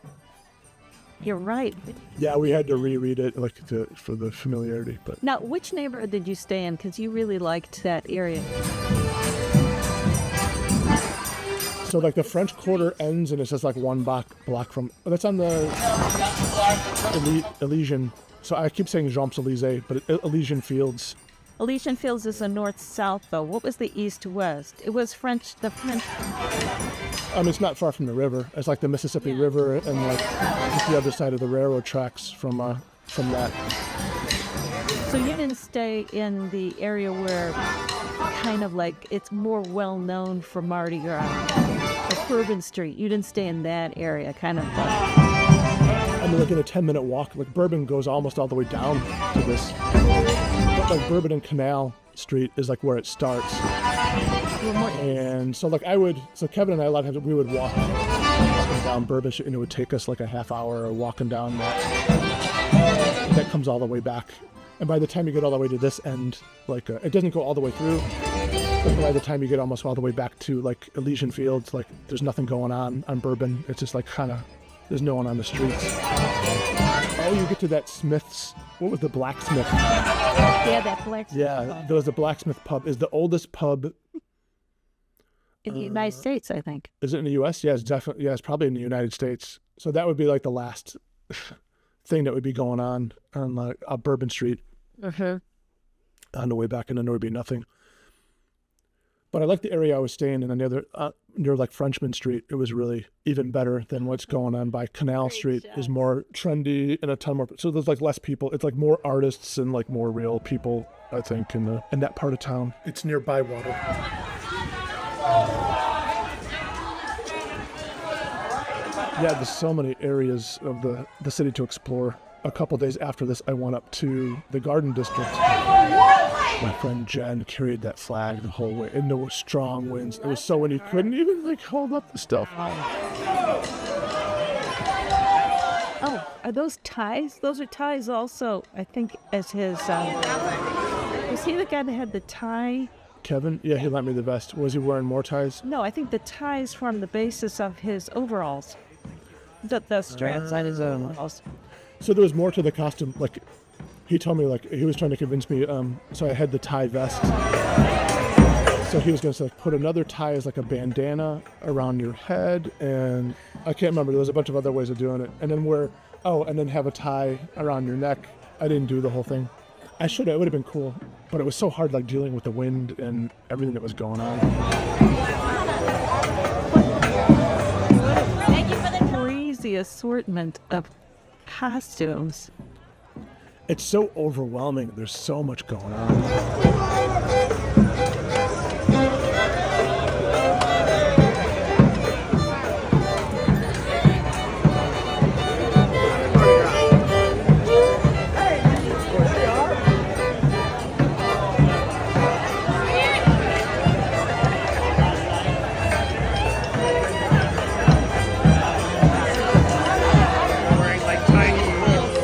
You're right. Yeah, we had to reread it like for the familiarity. But Now, which neighborhood did you stay in? Because you really liked that area. so like the French Quarter ends and it's just like one block from. That's on the Elysian. So I keep saying Champs-Élysées, but Elysian Fields. Elysian Fields is a north-south, though. What was the east-west? It was French. The French. I mean, it's not far from the river. It's like the Mississippi River and like just the other side of the railroad tracks from that. So you didn't stay in the area where kind of like it's more well-known for Mardi Gras, like Bourbon Street. You didn't stay in that area, kind of. I mean, like in a 10-minute walk, like Bourbon goes almost all the way down to this. But like Bourbon and Canal Street is like where it starts. And so like so Kevin and I a lot of times we would walk up and down Bourbon Street and it would take us like a half hour walking down that comes all the way back. And by the time you get all the way to this end, like it doesn't go all the way through. But by the time you get almost all the way back to like Elysian Fields, like there's nothing going on Bourbon. It's just like kind of, there's no one on the streets. Oh, you get to that Smith's, what was the blacksmith? Yeah, that blacksmith. Yeah, there was the blacksmith pub. Is the oldest pub in the United States, I think. Is it in the U.S.? Yeah, it's definitely. Yeah, it's probably in the United States. So that would be like the last thing that would be going on like Bourbon Street. On the way back, and then there would be nothing. But I like the area I was staying in, and the other near like Frenchman Street. It was really even better than what's going on by Canal Street. Is more trendy and a ton more. So there's like less people. It's like more artists and like more real people. I think in that part of town. It's near Bywater. Yeah, there's so many areas of the city to explore. A couple days after this, I went up to the Garden District. My friend Jen carried that flag the whole way, and there were strong winds. It was so windy, you couldn't even like hold up the stuff. Oh, are those ties? Those are ties also, I think, as his... was he the guy that had the tie? Kevin? Yeah, he lent me the vest. Was he wearing more ties? No, I think the ties form the basis of his overalls. The strands on his overalls. So there was more to the costume. Like, he told me, like, he was trying to convince me, so I had the tie vest. So he was going to, like, put another tie as, like, a bandana around your head, and I can't remember. There was a bunch of other ways of doing it. And then and then have a tie around your neck. I didn't do the whole thing. I should have. It would have been cool. But it was so hard, like, dealing with the wind and everything that was going on. Thank you for the Crazy assortment of costumes. It's so overwhelming. There's so much going on. Wearing like tiny things.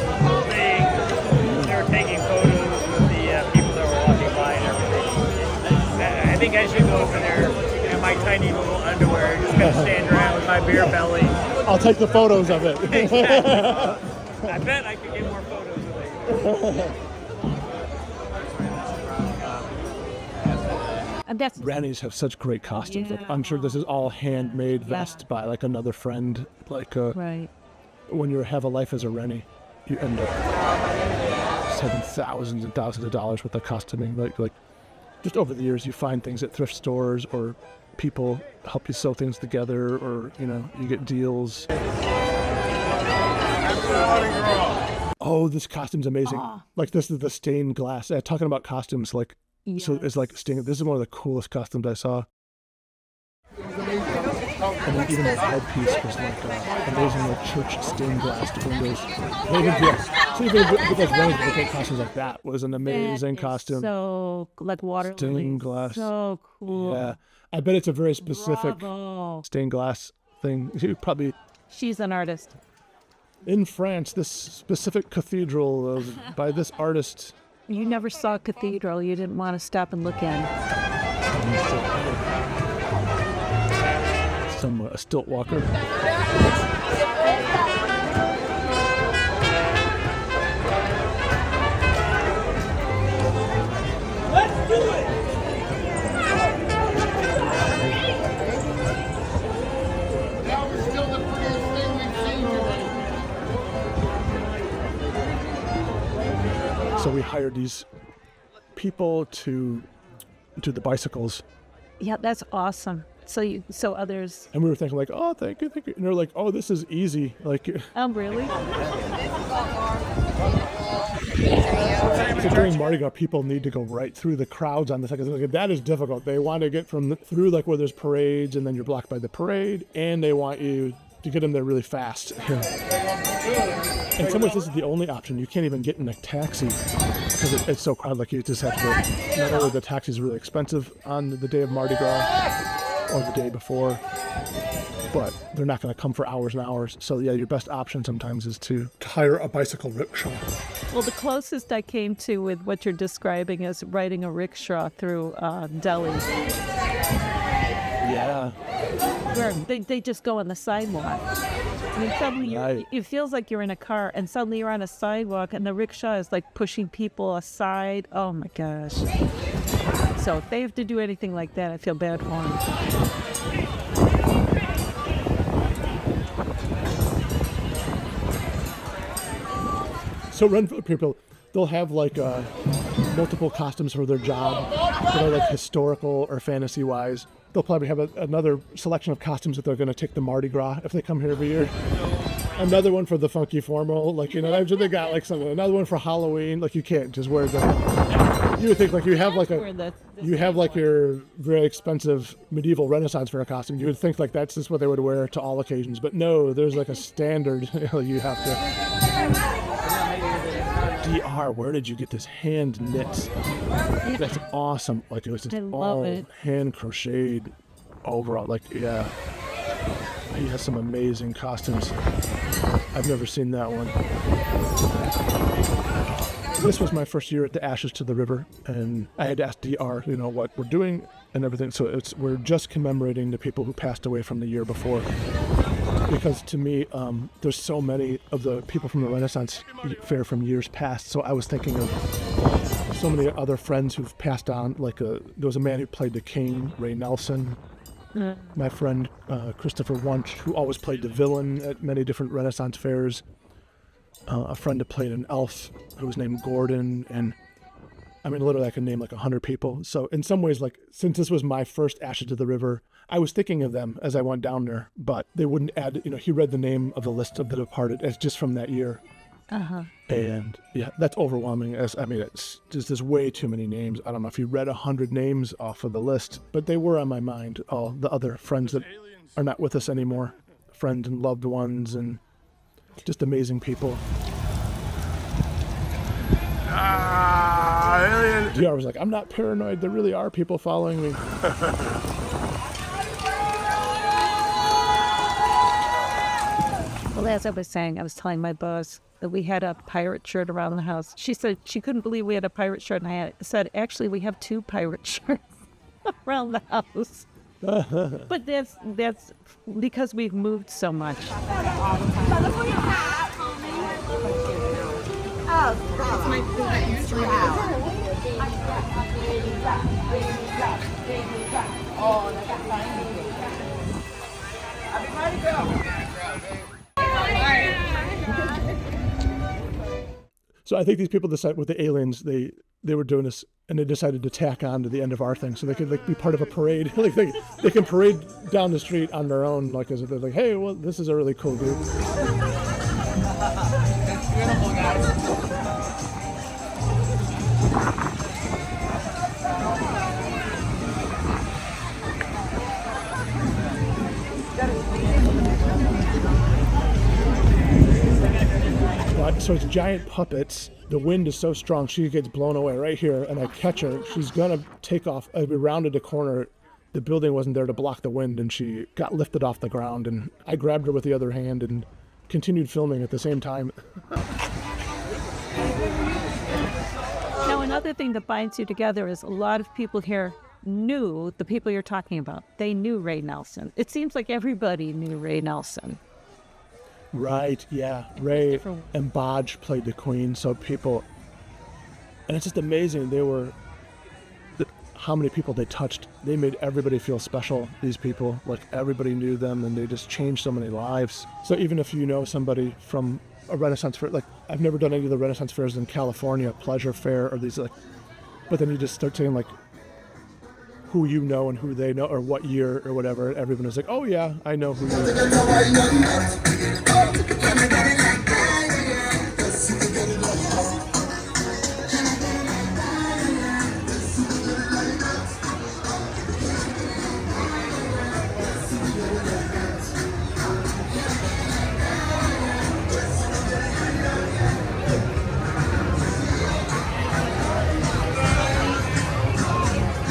They were taking photos with the people that were walking by and everything. I think I should go over there in my tiny little underwear, just kind of stand around with my bare belly. I'll take the photos of it. I bet I could get more photos of it. And that's Rennies have such great costumes. Like, I'm sure this is all handmade vest by like another friend. Like right. when you have a life as a Rennie, you end up spending thousands and thousands of dollars worth of costuming. Like just over the years, you find things at thrift stores or people help you sew things together, or you get deals. Oh, this costume's amazing. Like this is the stained glass. Talking about costumes, like. Yes. So it's like this is one of the coolest costumes I saw. And then even the headpiece was like amazing, like church stained glass windows. So even with those different costumes like that was an amazing costume. So like water stained glass. So cool. Yeah, I bet it's a very specific Bravo. stained glass thing. You probably She's an artist. in France, this specific cathedral by this artist. You never saw a cathedral you didn't want to stop and look in. Some stilt walker. Let's do it! That was still the prettiest thing we've seen today. So we hired these people to do the bicycles. Yeah, that's awesome. So others. And we were thinking like, oh, thank you. And they're like, oh, this is easy. Like, Really? so during Mardi Gras, people need to go right through the crowds on the second. Like, that is difficult. They want to get through like where there's parades, and then you're blocked by the parade, and they want you to get them there really fast. In some ways, this is the only option. You can't even get in a taxi because it's so crowded. Like, you just have to. Not only the taxi is really expensive on the day of Mardi Gras or the day before, but they're not going to come for hours and hours. So yeah, your best option sometimes is to hire a bicycle rickshaw. Well, the closest I came to with what you're describing is riding a rickshaw through Delhi, Yeah. where they just go on the sidewalk. I mean, suddenly Right. it feels like you're in a car, and suddenly you're on a sidewalk, and the rickshaw is like pushing people aside. Oh my gosh. So if they have to do anything like that, I feel bad for them. So run people, they'll have like multiple costumes for their job that are like historical or fantasy wise. They'll probably have another selection of costumes that they're going to take to Mardi Gras if they come here every year. Another one for the funky formal, like, I'm sure they got like something. Another one for Halloween, like you can't just wear the. You would think like you have like your very expensive medieval Renaissance fair costume. You would think like that's just what they would wear to all occasions, but no, there's like a standard. You have to. DR, where did you get this hand knit? That's awesome. Like it was just all hand crocheted overall. Like, yeah. He has some amazing costumes. I've never seen that one. This was my first year at the Ashes to the River, and I had asked DR, what we're doing and everything. So we're just commemorating the people who passed away from the year before. Because to me, there's so many of the people from the Renaissance Fair from years past. So I was thinking of so many other friends who've passed on. There was a man who played the king, Ray Nelson. My friend Christopher Wunsch, who always played the villain at many different Renaissance fairs. A friend that played an elf who was named Gordon, and I mean, literally I could name 100 people. So in some ways, since this was my first Ashes to the River, I was thinking of them as I went down there, but they wouldn't add, he read the name of the list of the departed as just from that year. Uh-huh. And yeah, that's overwhelming. It's just, there's way too many names. I don't know if you read 100 names off of the list, but they were on my mind. All the other friends that are not with us anymore, friends and loved ones, and just amazing people. Alien. DR was like, I'm not paranoid. There really are people following me. Well, as I was saying, I was telling my boss that we had a pirate shirt around the house. She said she couldn't believe we had a pirate shirt, and I said, actually, we have 2 pirate shirts around the house. But that's because we've moved so much. So I think these people decided with the aliens, they were doing this, and they decided to tack on to the end of our thing, so they could be part of a parade. They can parade down the street on their own, as if they're like, hey, well, this is a really cool group. It's beautiful, guys. So it's giant puppets. The wind is so strong, she gets blown away right here, and I catch her. She's gonna take off. We rounded a corner. The building wasn't there to block the wind, and she got lifted off the ground, and I grabbed her with the other hand and continued filming at the same time. Now, another thing that binds you together is a lot of people here knew the people you're talking about. They knew Ray Nelson. It seems like everybody knew Ray Nelson. Right, yeah. Ray and Bodge played the Queen, so people, and it's just amazing. How many people they touched. They made everybody feel special, these people. Everybody knew them, and they just changed so many lives. So even if you know somebody from a Renaissance fair, I've never done any of the Renaissance fairs in California, Pleasure Fair, or these, but then you just start saying, who you know and who they know, or what year or whatever. Everyone is like, oh yeah, I know who you are.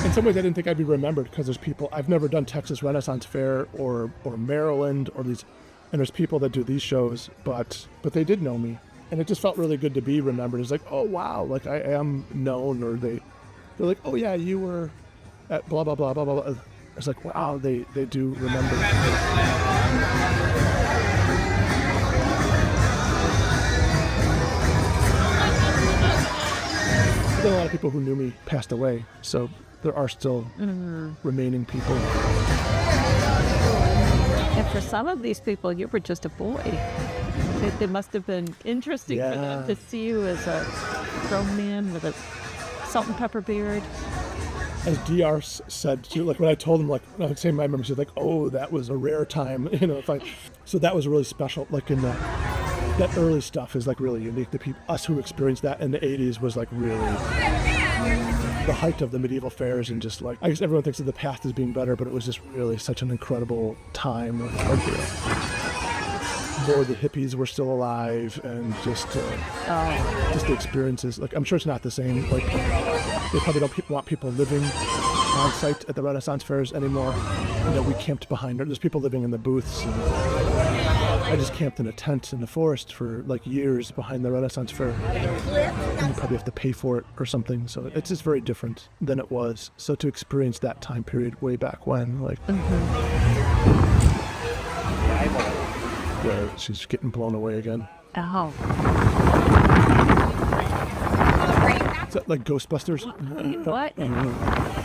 In some ways, I didn't think I'd be remembered because there's people. I've never done Texas Renaissance Fair or Maryland or these, and there's people that do these shows, but they did know me, and it just felt really good to be remembered. It's oh wow, I am known, or they're like, oh yeah, you were at blah blah blah blah blah. It's wow, they do remember. A lot of people who knew me passed away, so there are still remaining people. And for some of these people, you were just a boy. It must have been interesting for them to see you as a grown man with a salt and pepper beard. As DR said too, when I told him, when I would say my memories, he's like, oh, that was a rare time, so that was really special. In that early stuff is really unique. The people, us who experienced that in the 80s was really the height of the medieval fairs, and just I guess everyone thinks of the past as being better, but it was just really such an incredible time. More the hippies were still alive, and just the experiences. I'm sure it's not the same. They probably don't want people living on site at the Renaissance fairs anymore. We camped behind. There's people living in the booths. And I just camped in a tent in the forest for like years behind the Renaissance Fair. And you probably have to pay for it or something. So it's just very different than it was. So to experience that time period way back when, like, yeah, she's getting blown away again. Oh. Is that like Ghostbusters? What?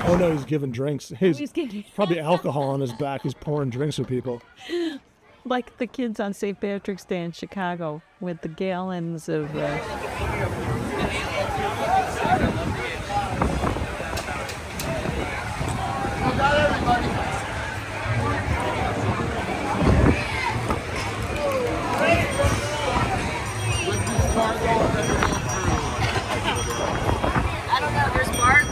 Oh no, he's giving drinks. He's He's giving- probably alcohol on his back. He's pouring drinks for people. Like the kids on St. Patrick's Day in Chicago with the gallons of. I got everybody. With this car going I don't know. There's Mark.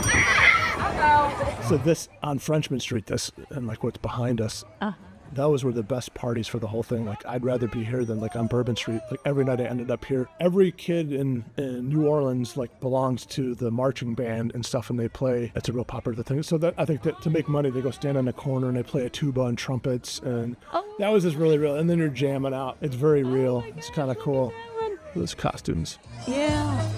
I'll go. So this on Frenchman Street, this and like what's behind us, those were the best parties for the whole thing. Like I'd rather be here than like on Bourbon Street. Like every night I ended up here. Every kid in New Orleans like belongs to the marching band and stuff, and they play. It's a real popular thing. So that I think that to make money, they go stand in a corner and they play a tuba and trumpets, and that was just really real. And then you're jamming out. It's very real. It's kind of cool. Those costumes. Yeah.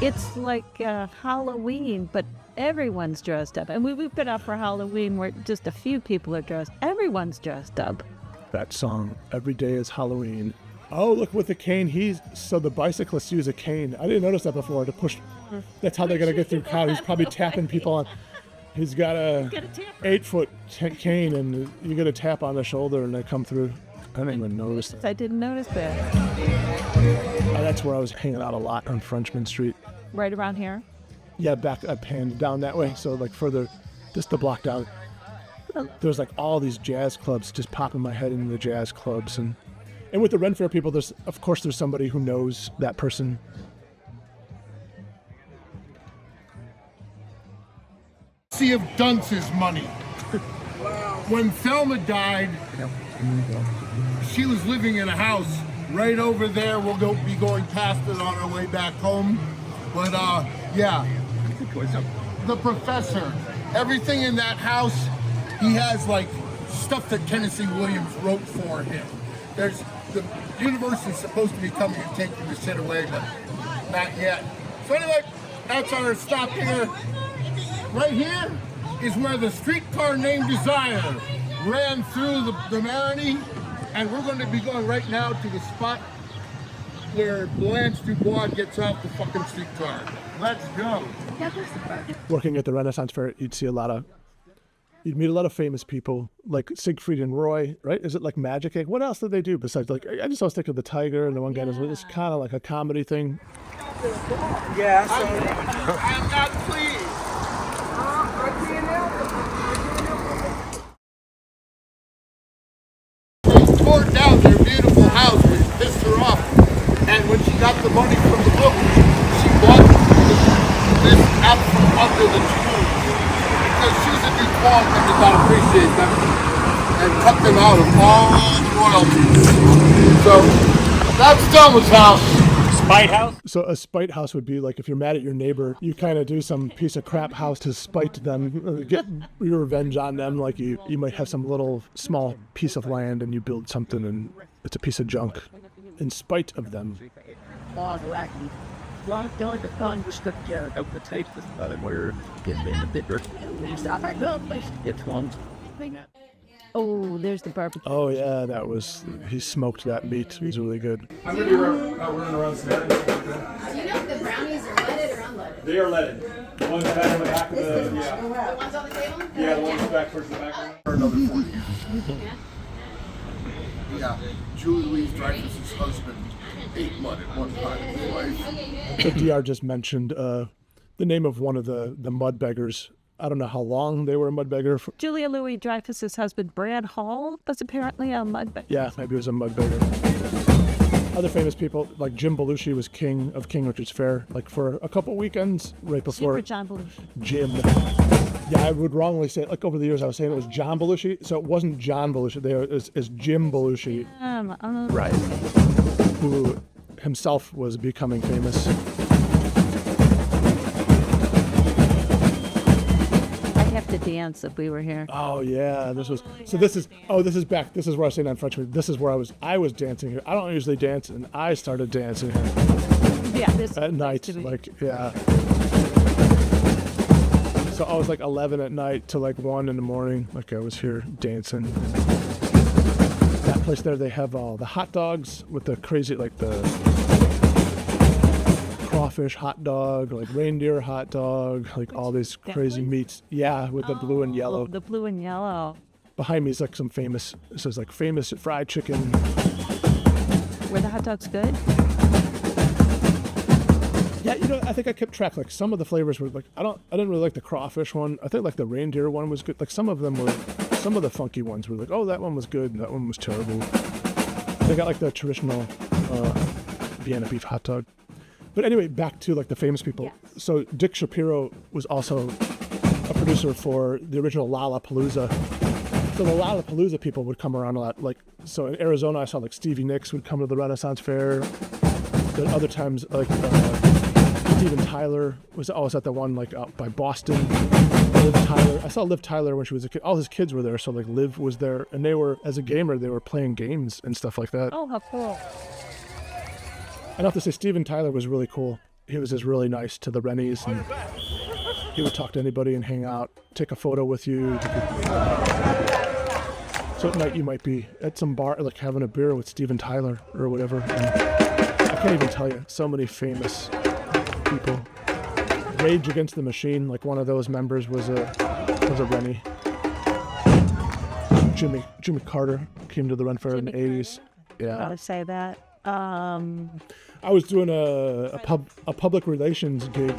It's like Halloween, but everyone's dressed up. And we've been out for Halloween where just a few people are dressed. Everyone's dressed up. That song, Every Day is Halloween. Oh, look with the cane. So the bicyclists use a cane. I didn't notice that before to push. That's how they're going to get through crowd. He's probably tapping people on. He's got a 8-foot cane, and you get a tap on the shoulder and they come through. I didn't even notice that. I didn't notice that. That's where I was hanging out a lot on Frenchman Street. Right around here? Yeah, back I panned down that way. So like further, just a block down. There's like all these jazz clubs, just popping my head into the jazz clubs. And with the Ren Fair people, there's somebody who knows that person. Sea of Dunce's money. When Thelma died, she was living in a house right over there. We'll be going past it on our way back home. But yeah, the professor, everything in that house, he has like stuff that Tennessee Williams wrote for him. The university's supposed to be coming and taking the shit away, but not yet. So anyway, that's our stop here. Right here is where the streetcar named Desire ran through the Mardi, and we're going to be going right now to the spot where Blanche Dubois gets off the fucking streetcar. Let's go. Working at the Renaissance Fair, you'd meet a lot of famous people like Siegfried and Roy, right? Is it like Magic Egg? What else did they do besides like, I just always think of the Tiger and the one guy it's kind of like a comedy thing. Yeah, so I'm not pleased. They tore down their beautiful house, which pissed her off. And when she got the money from the book, she bought this out from under the tree. Because she's a new farm and did not appreciate them. And cut them out of all royalties. So that's Thelma's house. Spite House? So a spite house would be like if you're mad at your neighbor, you kind of do some piece of crap house to spite them, get your revenge on them. Like you might have some little small piece of land and you build something and it's a piece of junk in spite of them. Oh, there's the barbecue. Oh yeah, he smoked that meat. It was really good. I'm going to be running around Savannah. Do you know if the brownies are leaded or unleaded? They are leaded. The ones back on the back of the, The ones on the table? yeah, the ones back towards the back. Another 40 years. Yeah, Julie Louise Dreyfus's husband ate mud at one time in his life. The DR just mentioned the name of one of the mud beggars. I don't know how long they were a mud beggar. Julia Louis Dreyfus's husband, Brad Hall, was apparently a mud beggar. Yeah, maybe it was a mud beggar. Other famous people, like Jim Belushi was king of King Richard's Fair, like for a couple weekends right before. Super John Belushi. Jim. Yeah, I would wrongly say, like over the years I was saying it was John Belushi, so it wasn't John Belushi, it's Jim Belushi. Right. Who himself was becoming famous. I have to dance if we were here. Oh yeah, this is this is back. This is where I was saying on French. This is where I was dancing here. I don't usually dance, and I started dancing here Yeah, this at night. Like yeah. So I was like 11 at night to like 1 in the morning. Like I was here dancing. That place there, they have all the hot dogs with the crazy, like the crawfish hot dog, like reindeer hot dog, like all these crazy meats. Yeah, with the blue and yellow. The blue and yellow. Behind me is like some famous, it says like famous fried chicken. Were the hot dogs good? Yeah, I think I kept track. Like some of the flavors were like, I didn't really like the crawfish one. I think like the reindeer one was good. Like some of the funky ones were like, oh, that one was good, and that one was terrible. They got like the traditional Vienna beef hot dog. But anyway, back to like the famous people. Yes. So Dick Shapiro was also a producer for the original Lollapalooza. So the Lollapalooza people would come around a lot. Like, so in Arizona, I saw like Stevie Nicks would come to the Renaissance Fair. But other times, like Steven Tyler was always at the one like out by Boston. Liv Tyler. I saw Liv Tyler when she was a kid. All his kids were there, so like Liv was there, and they were, as a gamer, they were playing games and stuff like that. Oh, how cool. I have to say, Steven Tyler was really cool. He was just really nice to the Rennies, and he would talk to anybody and hang out, take a photo with you. So at night you might be at some bar, like having a beer with Steven Tyler or whatever. And I can't even tell you, so many famous people. Rage Against the Machine, like one of those members was a Rennie. Jimmy Carter came to the Ren Fair in the 80s. Yeah. Gotta say that. I was doing a public relations gig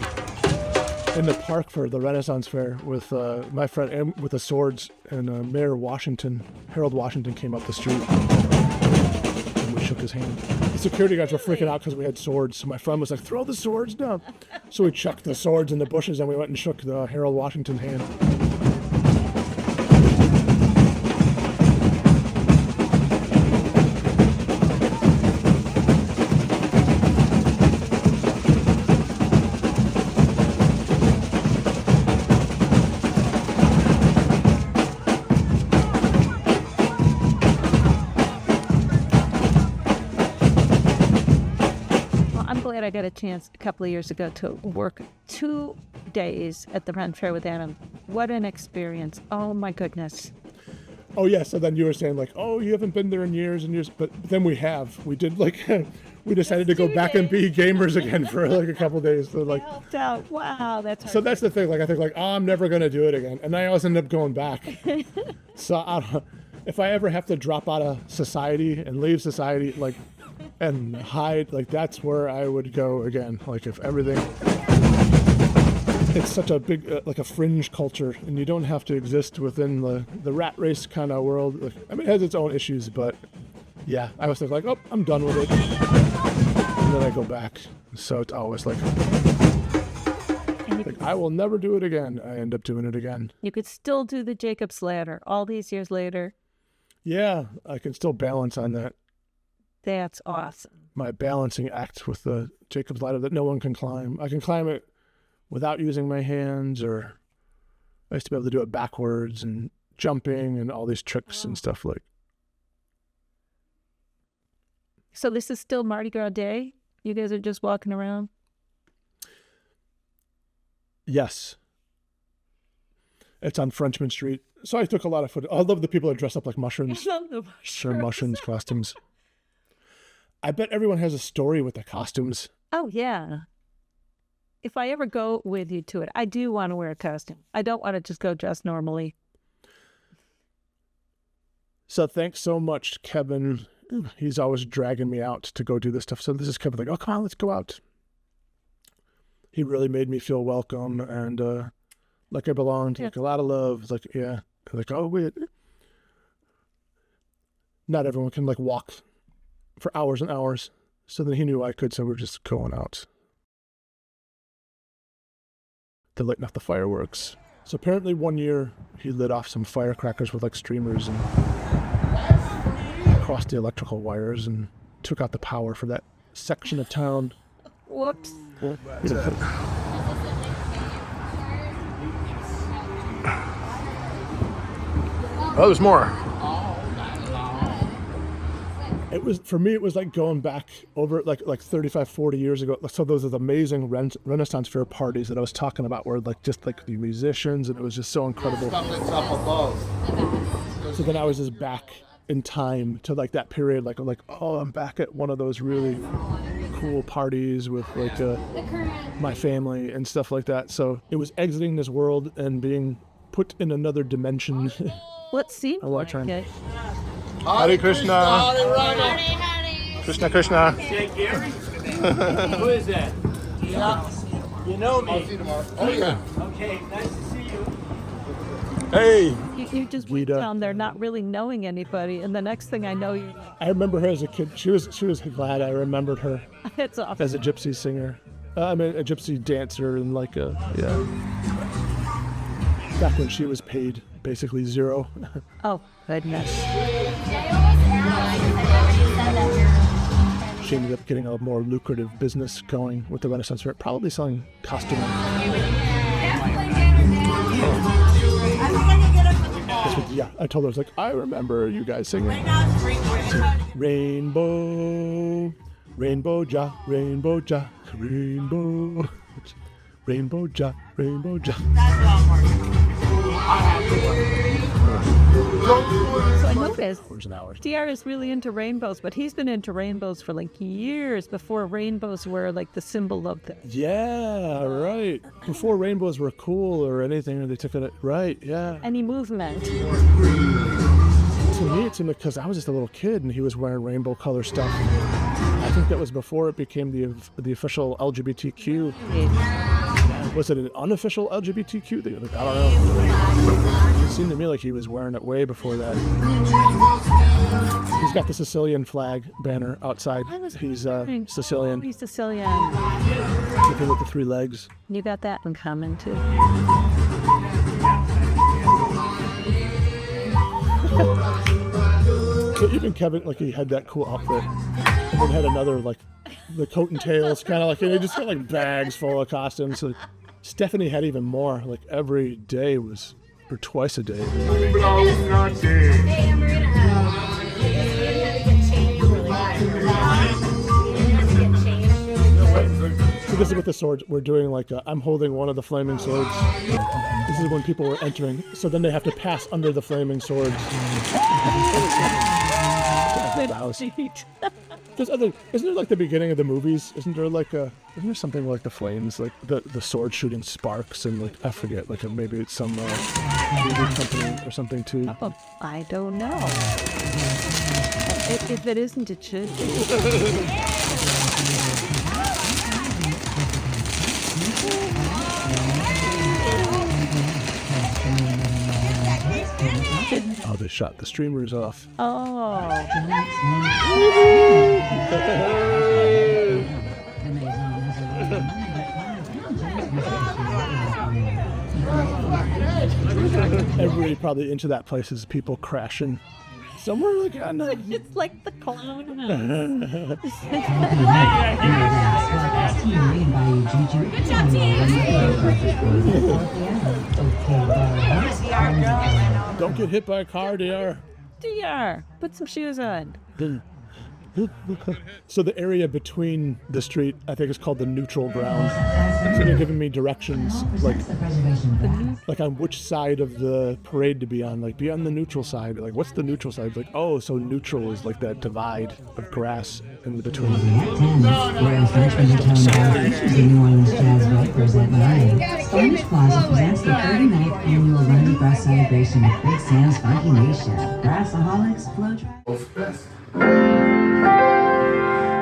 in the park for the Renaissance Fair with my friend and with the swords, and Mayor Washington, Harold Washington, came up the street and we shook his hand. The security guys were freaking out because we had swords, so my friend was like, throw the swords down. So we chucked the swords in the bushes and we went and shook the Harold Washington hand. I got a chance a couple of years ago to work 2 days at the Ren Fair with Adam. What an experience. Oh my goodness. Oh yeah, so then you were saying like, oh, you haven't been there in years and years, but then we have. We did like, we decided to go back and be gamers again for like a couple of days. So like, helped out. Wow, that's so that's the thing. Like I think like, oh, I'm never gonna do it again, and I always end up going back. So I don't know, if I ever have to drop out of society and leave society, like, and hide, like that's where I would go again. Like if everything, it's such a big like a fringe culture, and you don't have to exist within the rat race kind of world. Like, I mean, it has its own issues, but yeah, I was like, oh, I'm done with it, and then I go back. So it's always like I will never do it again. I end up doing it again. You could still do the Jacob's Ladder all these years later. Yeah, I can still balance on that. That's awesome. My balancing act with the Jacob's Ladder that no one can climb. I can climb it without using my hands, or I used to be able to do it backwards and jumping and all these tricks and stuff like. So this is still Mardi Gras Day? You guys are just walking around? Yes. It's on Frenchman Street. So I took a lot of footage. I love the people that dress up like mushrooms. I love the mushrooms. Or mushrooms costumes. I bet everyone has a story with the costumes. Oh, yeah. If I ever go with you to it, I do want to wear a costume. I don't want to just go dressed normally. So thanks so much, Kevin. He's always dragging me out to go do this stuff. So this is Kevin like, oh, come on, let's go out. He really made me feel welcome and like I belonged, like a lot of love. It's like, yeah. Like, oh, wait. Not everyone can like walk for hours and hours. So then he knew I could, so we're just going out to lighten off the fireworks. So apparently one year he lit off some firecrackers with like streamers and crossed the electrical wires and took out the power for that section of town. Whoops. Oh, there's more. It was, for me, it was like going back over like 35, 40 years ago. So those are the amazing Renaissance Fair parties that I was talking about, where like just like the musicians, and it was just so incredible. Stuff that's up above. So then I was just back in time to like that period, like oh, I'm back at one of those really cool parties with like my family and stuff like that. So it was exiting this world and being put in another dimension. What scene? I watch her. Okay. Hare Krishna. Hare Rama. Krishna Krishna. Hey, Gary? Who is that? Yeah. You know I'll me. see you tomorrow. Oh yeah. Okay, nice to see you. Hey. You just went Guida. down there not really knowing anybody, and the next thing I know, you're I remember her as a kid. She was glad I remembered her it's off. as a gypsy singer. I mean, a gypsy dancer, and like back when she was paid basically zero. Oh, goodness. She ended up getting a more lucrative business going with the Renaissance Fair, probably selling costumes. Yeah, I told her, I was like, I remember you guys singing. Rainbow, rainbow ja, rainbow ja, rainbow, rainbow ja, rainbow ja. So I noticed Hours and hours. DR is really into rainbows, but he's been into rainbows for like years before rainbows were like the symbol of the. Yeah, right. Before rainbows were cool or anything, they took it right. Yeah. Any movement. To me, it seemed like, because I was just a little kid and he was wearing rainbow color stuff. I think that was before it became the official LGBTQ. Was it an unofficial LGBTQ? I don't know. It seemed to me like he was wearing it way before that. He's got the Sicilian flag banner outside. He's Sicilian. He's Sicilian. Looking with the three legs. You got that in common too. So even Kevin, like, he had that cool outfit, and then had another, like, the coat and tails, kind of like, and he just got like bags full of costumes. So Stephanie had even more, like every day was, or twice a day. So this is with the swords. We're doing like, I'm holding one of the flaming swords. This is when people were entering. So then they have to pass under the flaming swords. Isn't there like the beginning of the movies? Isn't there something like the flames, like the sword shooting sparks, and like, I forget, like maybe it's some movie company or something too. I don't know. If it isn't, it should be. Oh, they shot the streamers off. Oh. Everybody probably into that place is people crashing. Somewhere like on the... It's like the clown. Don't get hit by a car, DR. DR, put some shoes on. So the area between the street, I think, is called the neutral ground. So they're giving me directions, like on which side of the parade to be on. Like, be on the neutral side. Like, what's the neutral side? Like, oh, so neutral is like that divide of grass in between. Whereas Frenchman and Town Valley, the New Orleans Jazz Vipers at Mardi, Orange Plaza presents the 39th annual Mardi Gras celebration with Big Sam's Funky Nation. Grassaholics, Flow Tribe.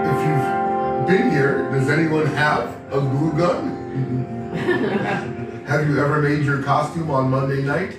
If you've been here, does anyone have a glue gun? Have you ever made your costume on Monday night?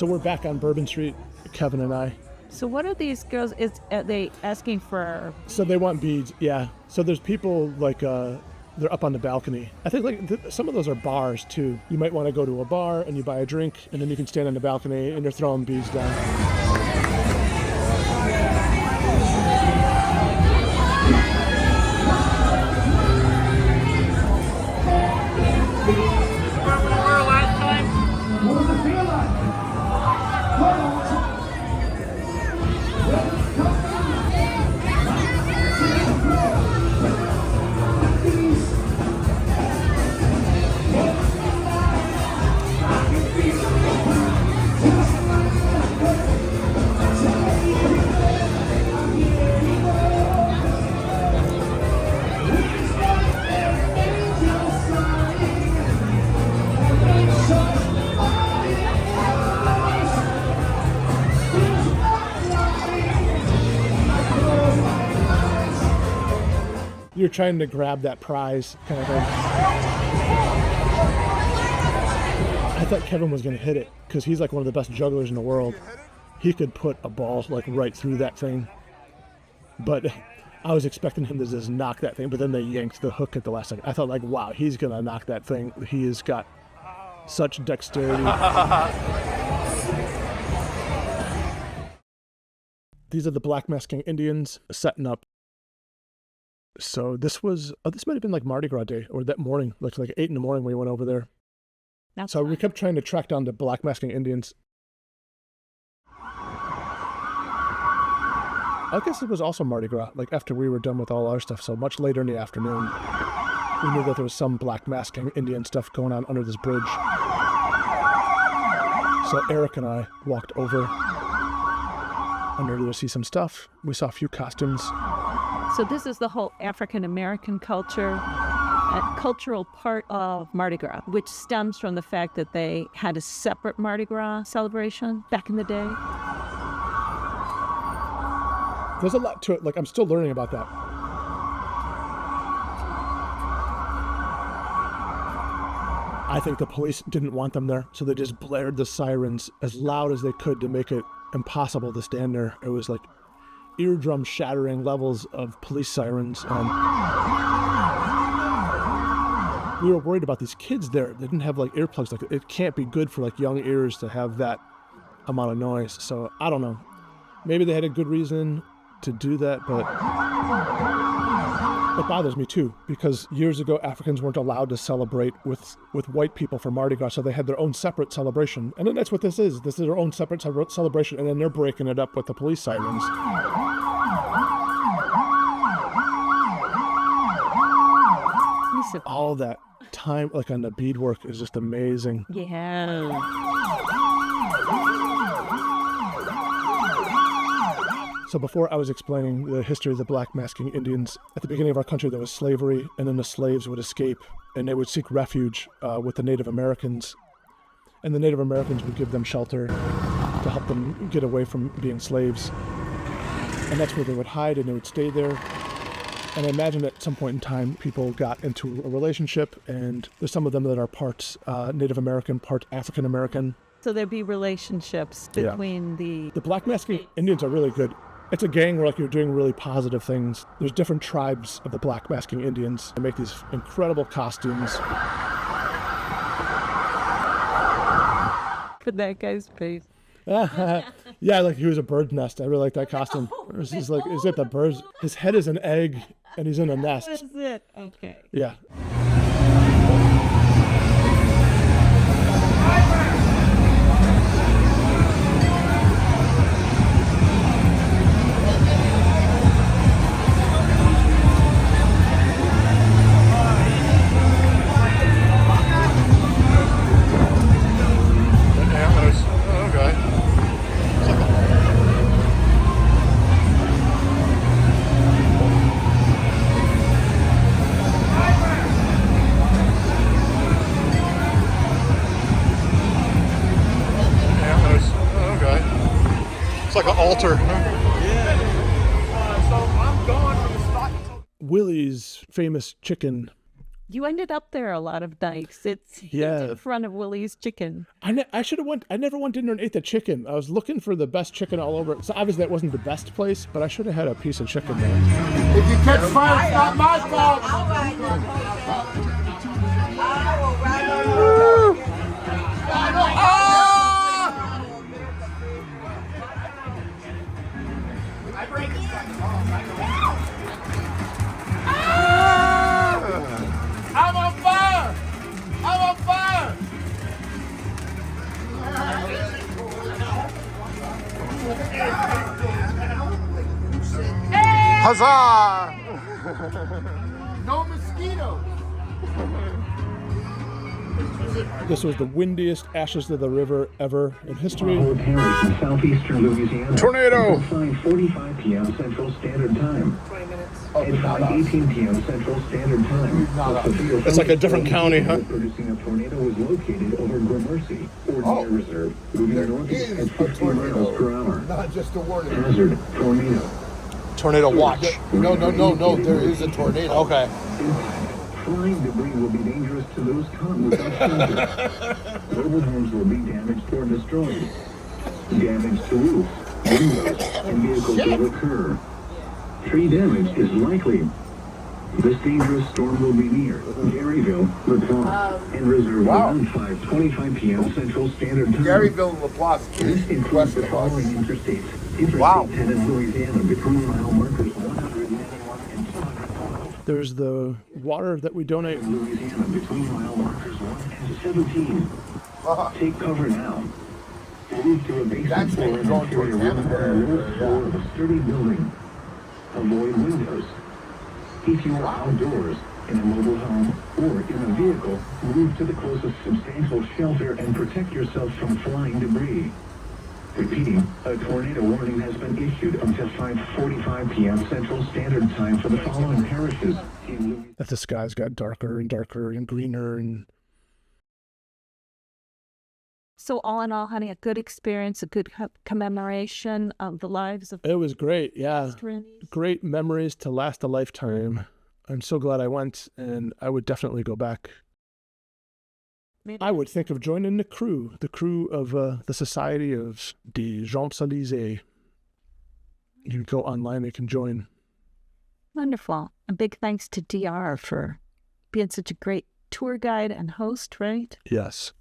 So we're back on Bourbon Street, Kevin and I. So what are these girls? Are they asking for? So they want beads, yeah. So there's people like they're up on the balcony. I think like some of those are bars too. You might want to go to a bar and you buy a drink, and then you can stand on the balcony and you're throwing beads down. You're trying to grab that prize kind of thing. I thought Kevin was going to hit it because he's like one of the best jugglers in the world. He could put a ball like right through that thing. But I was expecting him to just knock that thing, but then they yanked the hook at the last second. I thought like, wow, he's going to knock that thing. He has got such dexterity. These are the Black Masking Indians setting up. So this was, this might have been like Mardi Gras day or that morning, like 8 in the morning when we went over there. That's so fine. we kept trying to track down the Black Masking Indians. I guess it was also Mardi Gras, like after we were done with all our stuff. So much later in the afternoon, we knew that there was some Black Masking Indian stuff going on under this bridge. So Eric and I walked over under to see some stuff. We saw a few costumes. So this is the whole African American culture, a cultural part of Mardi Gras, which stems from the fact that they had a separate Mardi Gras celebration back in the day. There's a lot to it. Like, I'm still learning about that. I think the police didn't want them there, so they just blared the sirens as loud as they could to make it impossible to stand there. It was like eardrum shattering levels of police sirens. We were worried about these kids there. They didn't have like earplugs. Like, it can't be good for like young ears to have that amount of noise. So I don't know. Maybe they had a good reason to do that, but it bothers me too, because years ago Africans weren't allowed to celebrate with white people for Mardi Gras, so they had their own separate celebration. And then that's what this is. This is their own separate celebration, and then they're breaking it up with the police sirens. All that time, like on the beadwork, is just amazing. Yeah. So before I was explaining the history of the Black Masking Indians, at the beginning of our country there was slavery, and then the slaves would escape and they would seek refuge with the Native Americans. And the Native Americans would give them shelter to help them get away from being slaves. And that's where they would hide, and they would stay there. And I imagine at some point in time people got into a relationship, and there's some of them that are part Native American, part African American. So there'd be relationships between the Black Masking Indians are really good. It's a gang where like you're doing really positive things. There's different tribes of the Black Masking Indians. They make these incredible costumes. For that guy's face. Yeah, like he was a bird's nest. I really like that costume. He's like, is it the birds? His head is an egg, and he's in a nest. That's it. Okay. Yeah. It's like an altar. Willie's famous chicken You ended up there a lot of nights. It's in front of Willie's Chicken. I should have went. I never went in there and ate the chicken. I was looking for the best chicken all over. So obviously that wasn't the best place, but I should have had a piece of chicken there. If you catch fire, it's not my fault. I'm on fire! I'm on fire! Huzzah! No mosquitoes! This was the windiest Ashes to the River ever in history. Parish in southeastern Louisiana. Tornado! At 5:45 p.m. Central Standard Time. 20 minutes. At 5:18 p.m. Central Standard Time. It's like a different county, huh? Producing a tornado was located over Gramercy, Ordinary Reserve, moving northeast at 50 miles per hour. Not just a warning. Hazard, tornado. Tornado watch. No, there is a tornado. Okay. Flying debris will be dangerous to those caught without shelter. Mobile homes will be damaged or destroyed. Damage to roofs, windows, and vehicles will occur. Tree damage is likely. This dangerous storm will be near Garyville, LaPlace, and Reserve around 5:25 p.m. Central Standard Time. Garyville and LaPlace. This includes the following interstates. Interstate 10 in Louisiana between mile markers 191 and 212. There's the water that we donate. Louisiana between mile markers 1 and 17. Take cover now. Move to a basement floor and interior room on the lowest floor of a sturdy building. Avoid windows. If you are outdoors, in a mobile home, or in a vehicle, move to the closest substantial shelter and protect yourself from flying debris. Repeating, a tornado warning has been issued until 5:45 p.m. Central Standard Time for the following parishes in Louisiana. That the skies got darker and darker and greener and... So all in all, honey, a good experience, a good commemoration of the lives of... It was great, yeah. Renys. Great memories to last a lifetime. I'm so glad I went, and I would definitely go back. I would think of joining the crew of the Society of des Champs-Élysées. You can go online, you can join. Wonderful. A big thanks to DR for being such a great tour guide and host, right? Yes.